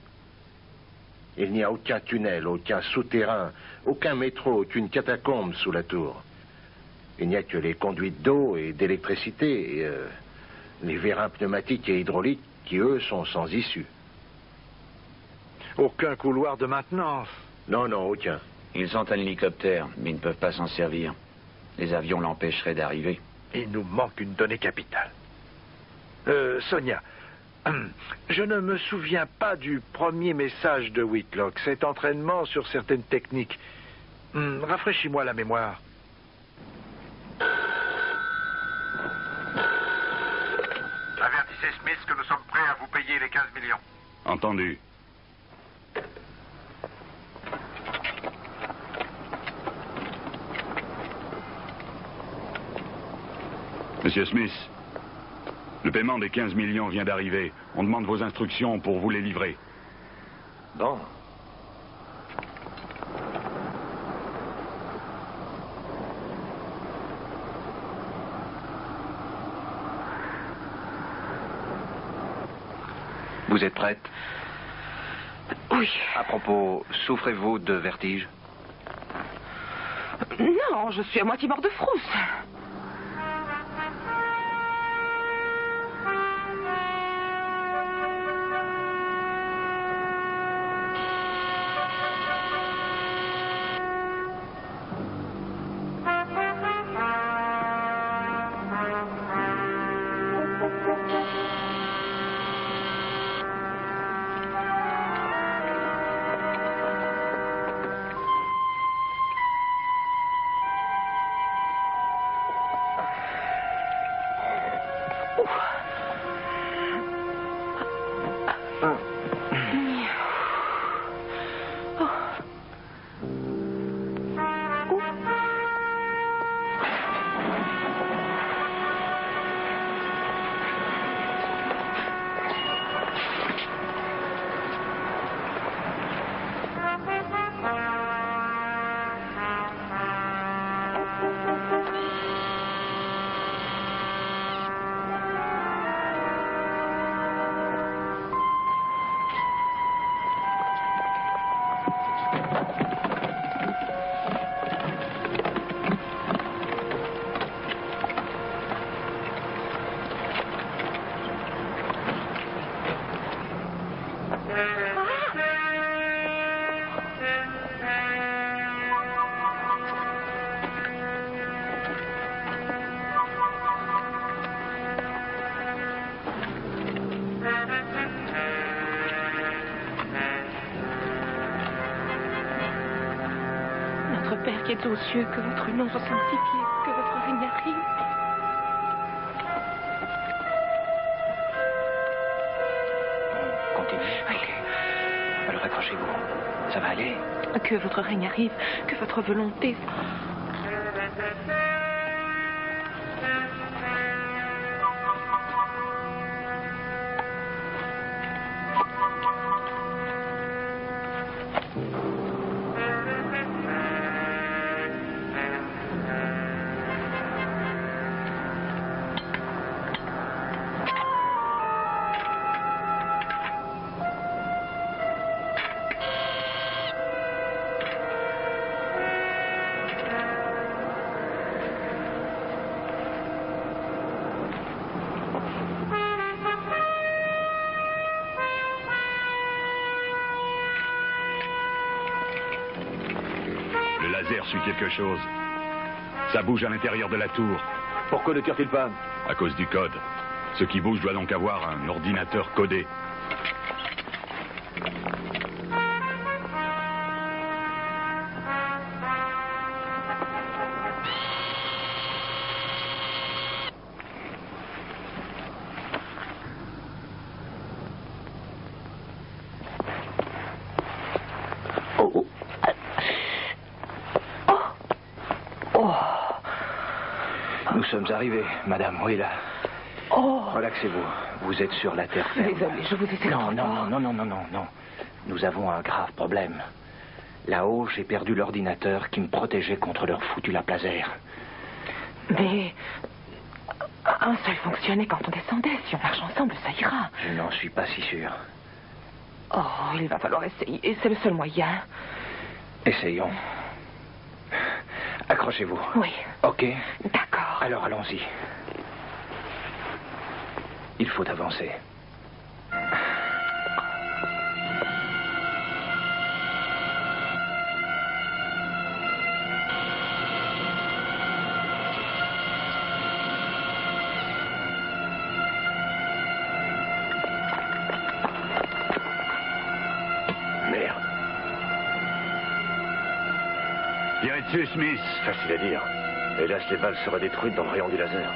Il n'y a aucun tunnel, aucun souterrain, aucun métro, aucune catacombe sous la tour. Il n'y a que les conduites d'eau et d'électricité et les vérins pneumatiques et hydrauliques qui, eux, sont sans issue. Aucun couloir de maintenance? Non, non, aucun. Ils ont un hélicoptère, mais ils ne peuvent pas s'en servir. Les avions l'empêcheraient d'arriver. Il nous manque une donnée capitale. Sonia, Je ne me souviens pas du premier message de Whitlock, cet entraînement sur certaines techniques. Rafraîchis-moi la mémoire. Avertissez Smith que nous sommes prêts à vous payer les 15 millions. Entendu. Monsieur Smith, le paiement des 15 millions vient d'arriver. On demande vos instructions pour vous les livrer. Bon. Vous êtes prête? Oui. À propos, souffrez-vous de vertige? Non, je suis à moitié mort de frousse. Père qui êtes aux cieux, que votre nom soit sanctifié, que votre règne arrive. Continuez. Ok. Alors accrochez-vous. Ça va aller? Que votre règne arrive, que votre volonté... Suit quelque chose. Ça bouge à l'intérieur de la tour. Pourquoi ne tire-t-il pas? À cause du code. Ce qui bouge doit donc avoir un ordinateur codé. Nous sommes arrivés, madame, oui, là. Oh. Relaxez-vous. Vous êtes sur la terre ferme. Désolée, je vous ai fait Non. Nous avons un grave problème. Là-haut, j'ai perdu l'ordinateur qui me protégeait contre leur foutu laser. Mais... un seul fonctionnait quand on descendait. Si on marche ensemble, ça ira. Je n'en suis pas si sûr. Oh, il va falloir essayer. C'est le seul moyen. Essayons. Accrochez-vous. Oui. Ok. D'accord. Alors allons-y. Il faut avancer. Tirez dessus, Smith. Facile à dire. Hélas, les balles seraient détruites dans le rayon du laser.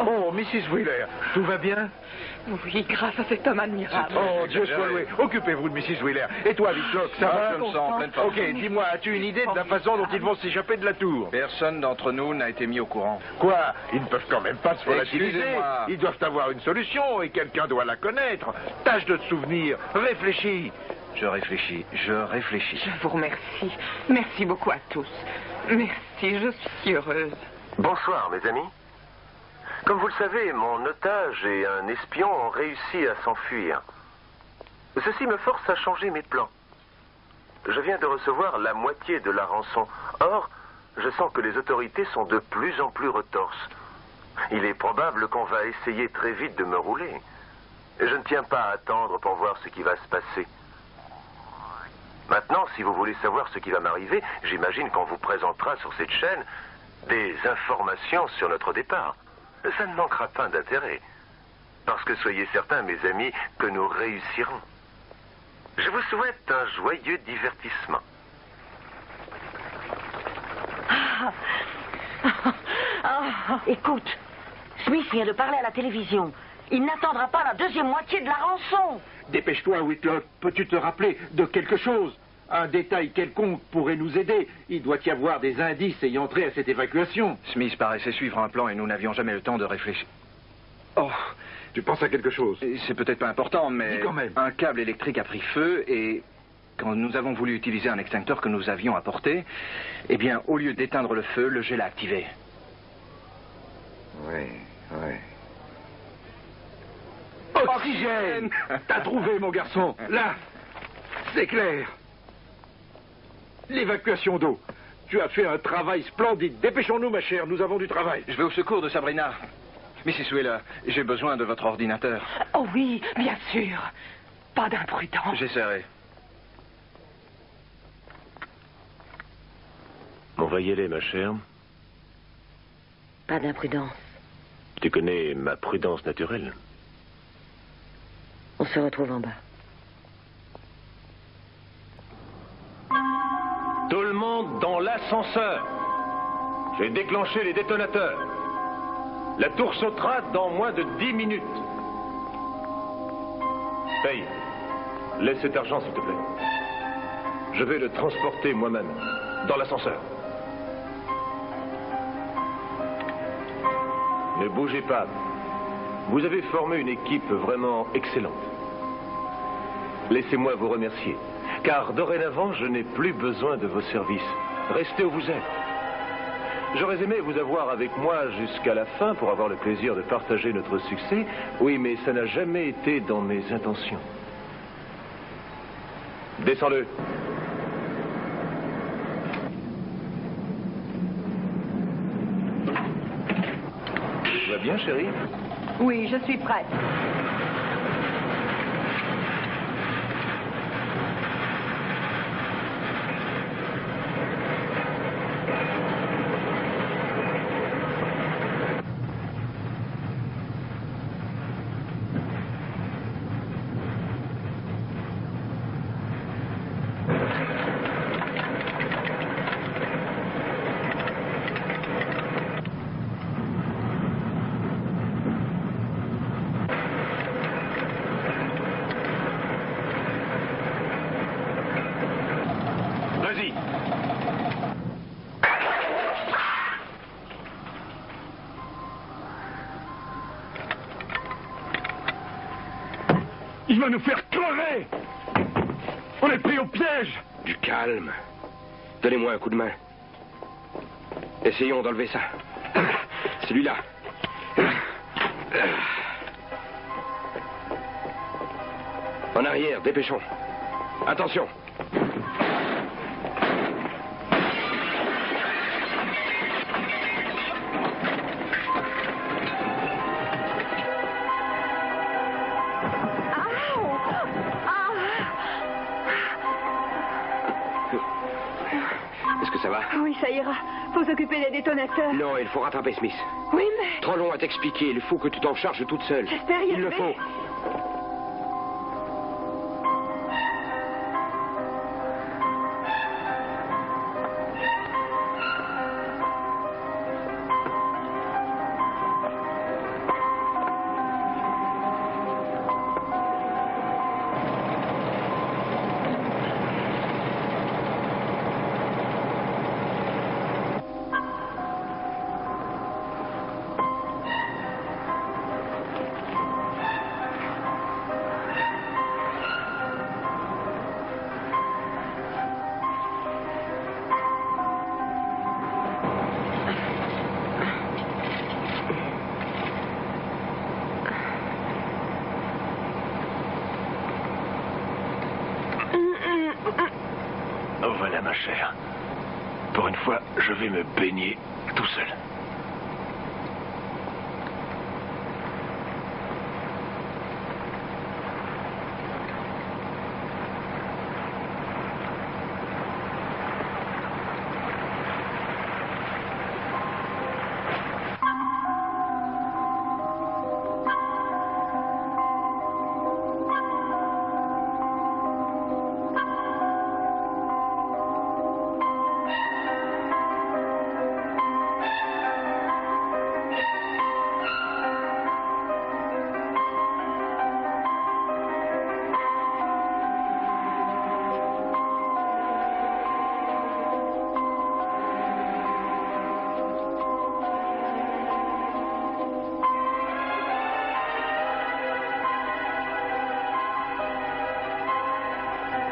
Oh, Mrs. Wheeler, tout va bien? Oui, grâce à cet homme admirable. Oh, Dieu soit loué. Occupez-vous de Mrs. Wheeler. Et toi, Whitlock, ça va? Je me sens en pleine forme. Ok, dis-moi, as-tu une idée de la façon dont ils vont s'échapper de la tour? Personne d'entre nous n'a été mis au courant. Quoi? Ils ne peuvent quand même pas se relativiser. Excusez-moi. Ils doivent avoir une solution et quelqu'un doit la connaître. Tâche de te souvenir. Réfléchis. Je réfléchis. Je vous remercie. Merci beaucoup à tous. Merci, je suis si heureuse. Bonsoir, mes amis. Comme vous le savez, mon otage et un espion ont réussi à s'enfuir. Ceci me force à changer mes plans. Je viens de recevoir la moitié de la rançon. Or, je sens que les autorités sont de plus en plus retorses. Il est probable qu'on va essayer très vite de me rouler. Je ne tiens pas à attendre pour voir ce qui va se passer. Maintenant, si vous voulez savoir ce qui va m'arriver, j'imagine qu'on vous présentera sur cette chaîne des informations sur notre départ. Ça ne manquera pas d'intérêt. Parce que soyez certains, mes amis, que nous réussirons. Je vous souhaite un joyeux divertissement. Écoute, Smith vient de parler à la télévision. Il n'attendra pas la deuxième moitié de la rançon. Dépêche-toi, Whitlock. Peux-tu te rappeler de quelque chose? Un détail quelconque pourrait nous aider. Il doit y avoir des indices ayant trait à cette évacuation. Smith paraissait suivre un plan et nous n'avions jamais le temps de réfléchir. Oh, tu penses à quelque chose? C'est peut-être pas important, mais dis quand même. Un câble électrique a pris feu et quand nous avons voulu utiliser un extincteur que nous avions apporté, eh bien, au lieu d'éteindre le feu, le jet l'a activé. Oui. Oxygène! T'as trouvé, mon garçon. Là, c'est clair. L'évacuation d'eau. Tu as fait un travail splendide. Dépêchons-nous, ma chère, nous avons du travail. Je vais au secours de Sabrina. Mrs. Wheeler, j'ai besoin de votre ordinateur. Oh oui, bien sûr. Pas d'imprudence. J'essaierai. On va y aller, ma chère. Pas d'imprudence. Tu connais ma prudence naturelle. On se retrouve en bas. Tout le monde dans l'ascenseur. J'ai déclenché les détonateurs. La tour sautera dans moins de 10 minutes. Paye. Laisse cet argent, s'il te plaît. Je vais le transporter moi-même dans l'ascenseur. Ne bougez pas. Vous avez formé une équipe vraiment excellente. Laissez-moi vous remercier, car dorénavant, je n'ai plus besoin de vos services. Restez où vous êtes. J'aurais aimé vous avoir avec moi jusqu'à la fin pour avoir le plaisir de partager notre succès. Oui, mais ça n'a jamais été dans mes intentions. Descends-le. Tu vas bien, chérie? Oui, je suis prête. Vas-y. Il va nous faire crever! On est pris au piège! Du calme. Donnez-moi un coup de main. Essayons d'enlever ça. Celui-là. En arrière, dépêchons. Attention. Est-ce que ça va? Oui, ça ira. faut s'occuper des détonateurs. Non, il faut rattraper Smith. Oui, mais... Trop long à t'expliquer. Il faut que tu t'en charges toute seule. J'espère y Il le arriver. faut. Voilà, ma chère. Pour une fois, je vais me baigner tout seul.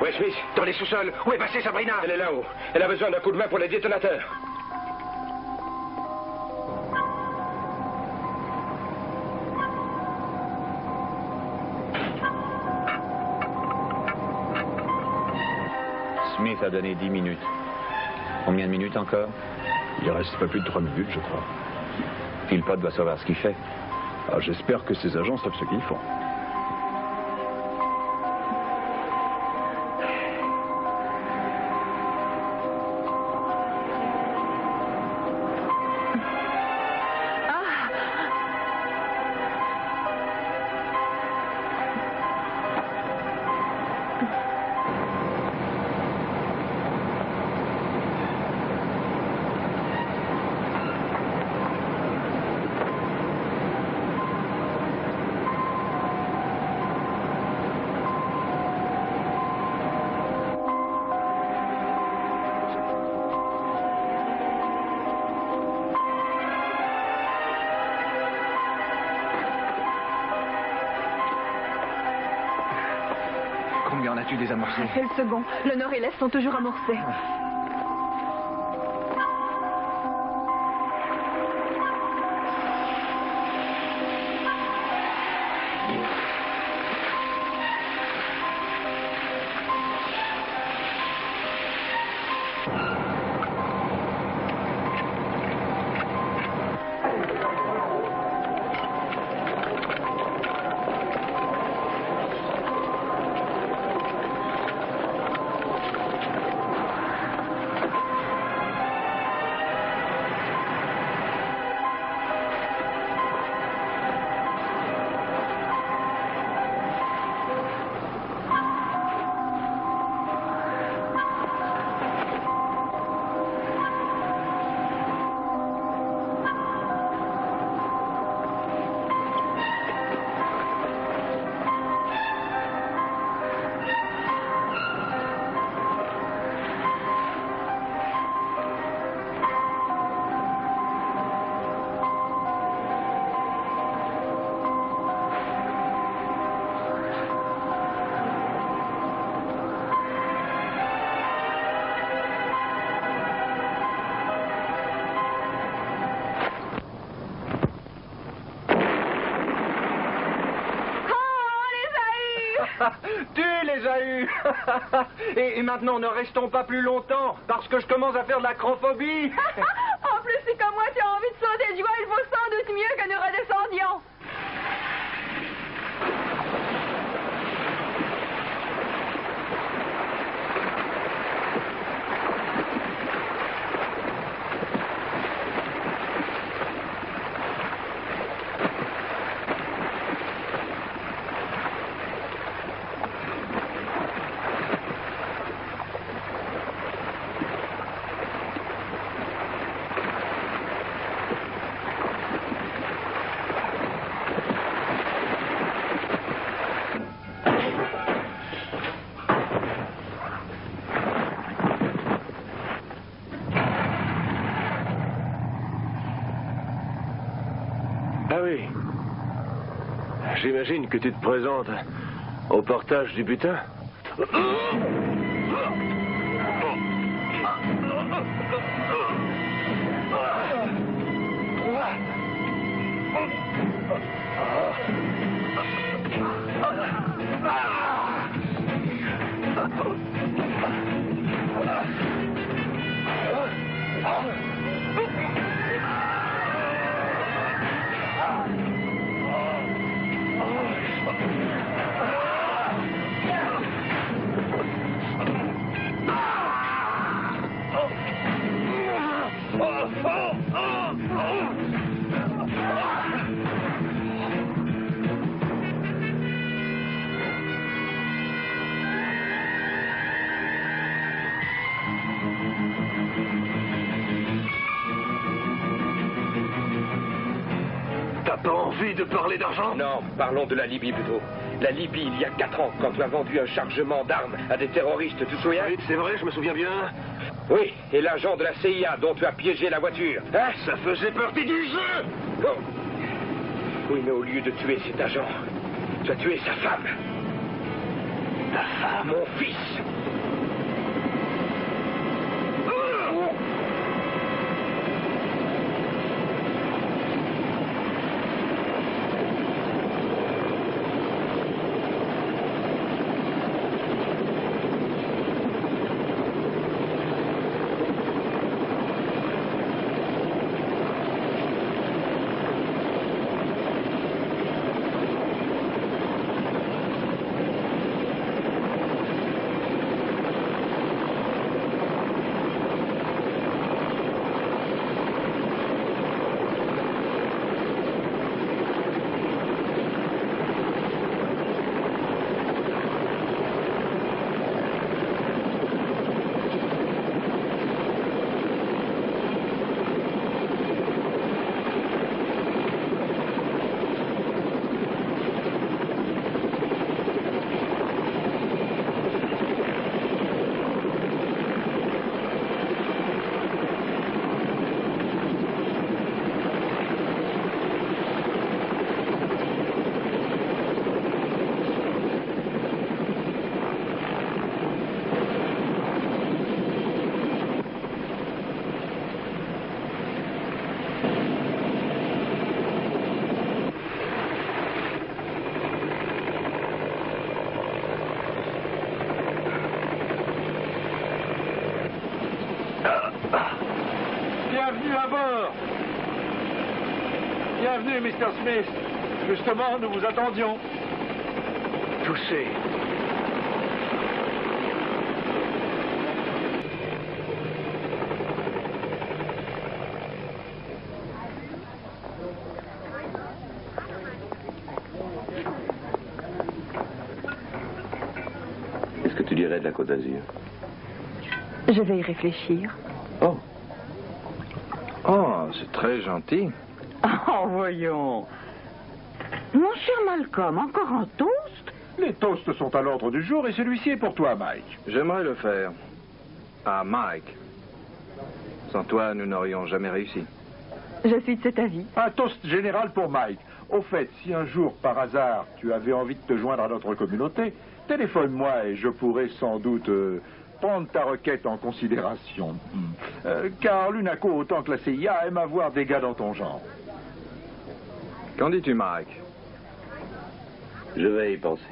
Où est Smith? Dans les sous-sols. Où est passée Sabrina? Elle est là-haut. Elle a besoin d'un coup de main pour les détonateurs. Smith a donné 10 minutes. Combien de minutes encore? Il reste pas plus de 3 minutes, je crois. Philpott doit savoir ce qu'il fait. Ah, j'espère que ses agents savent ce qu'ils font. Combien en as-tu désamorcé? C'est le second. Le nord et l'est sont toujours amorcés. Tu les as eus. Et maintenant, ne restons pas plus longtemps, parce que je commence à faire de l'acrophobie. En plus, si comme moi tu as envie de sauter de joie, il vaut sans doute mieux que nous redescendions. oui. J'imagine que tu te présentes au portage du butin. T'as pas envie de parler d'argent? Non, parlons de la Libye plutôt. La Libye, il y a 4 ans, quand tu as vendu un chargement d'armes à des terroristes, tu te souviens? Oui, c'est vrai, je me souviens bien. Oui, et l'agent de la CIA dont tu as piégé la voiture. Hein? Ça faisait partie du jeu! Oh. Oui, mais au lieu de tuer cet agent, tu as tué sa femme. Ta femme? Mon fils. Bienvenue à bord. Bienvenue, Mr. Smith. Justement, nous vous attendions. Touché. Qu'est-ce que tu dirais de la Côte d'Azur? Je vais y réfléchir. Oh. Oh, c'est très gentil. Oh, voyons. Mon cher Malcolm, encore un toast? Les toasts sont à l'ordre du jour et celui-ci est pour toi, Mike. J'aimerais le faire. Ah, Mike. Sans toi, nous n'aurions jamais réussi. Je suis de cet avis. Un toast général pour Mike. Au fait, si un jour, par hasard, tu avais envie de te joindre à notre communauté, téléphone-moi et je pourrais sans doute prendre ta requête en considération. Car l'UNACO, autant que la CIA, aime avoir des gars dans ton genre. Qu'en dis-tu, Mike? Je vais y penser.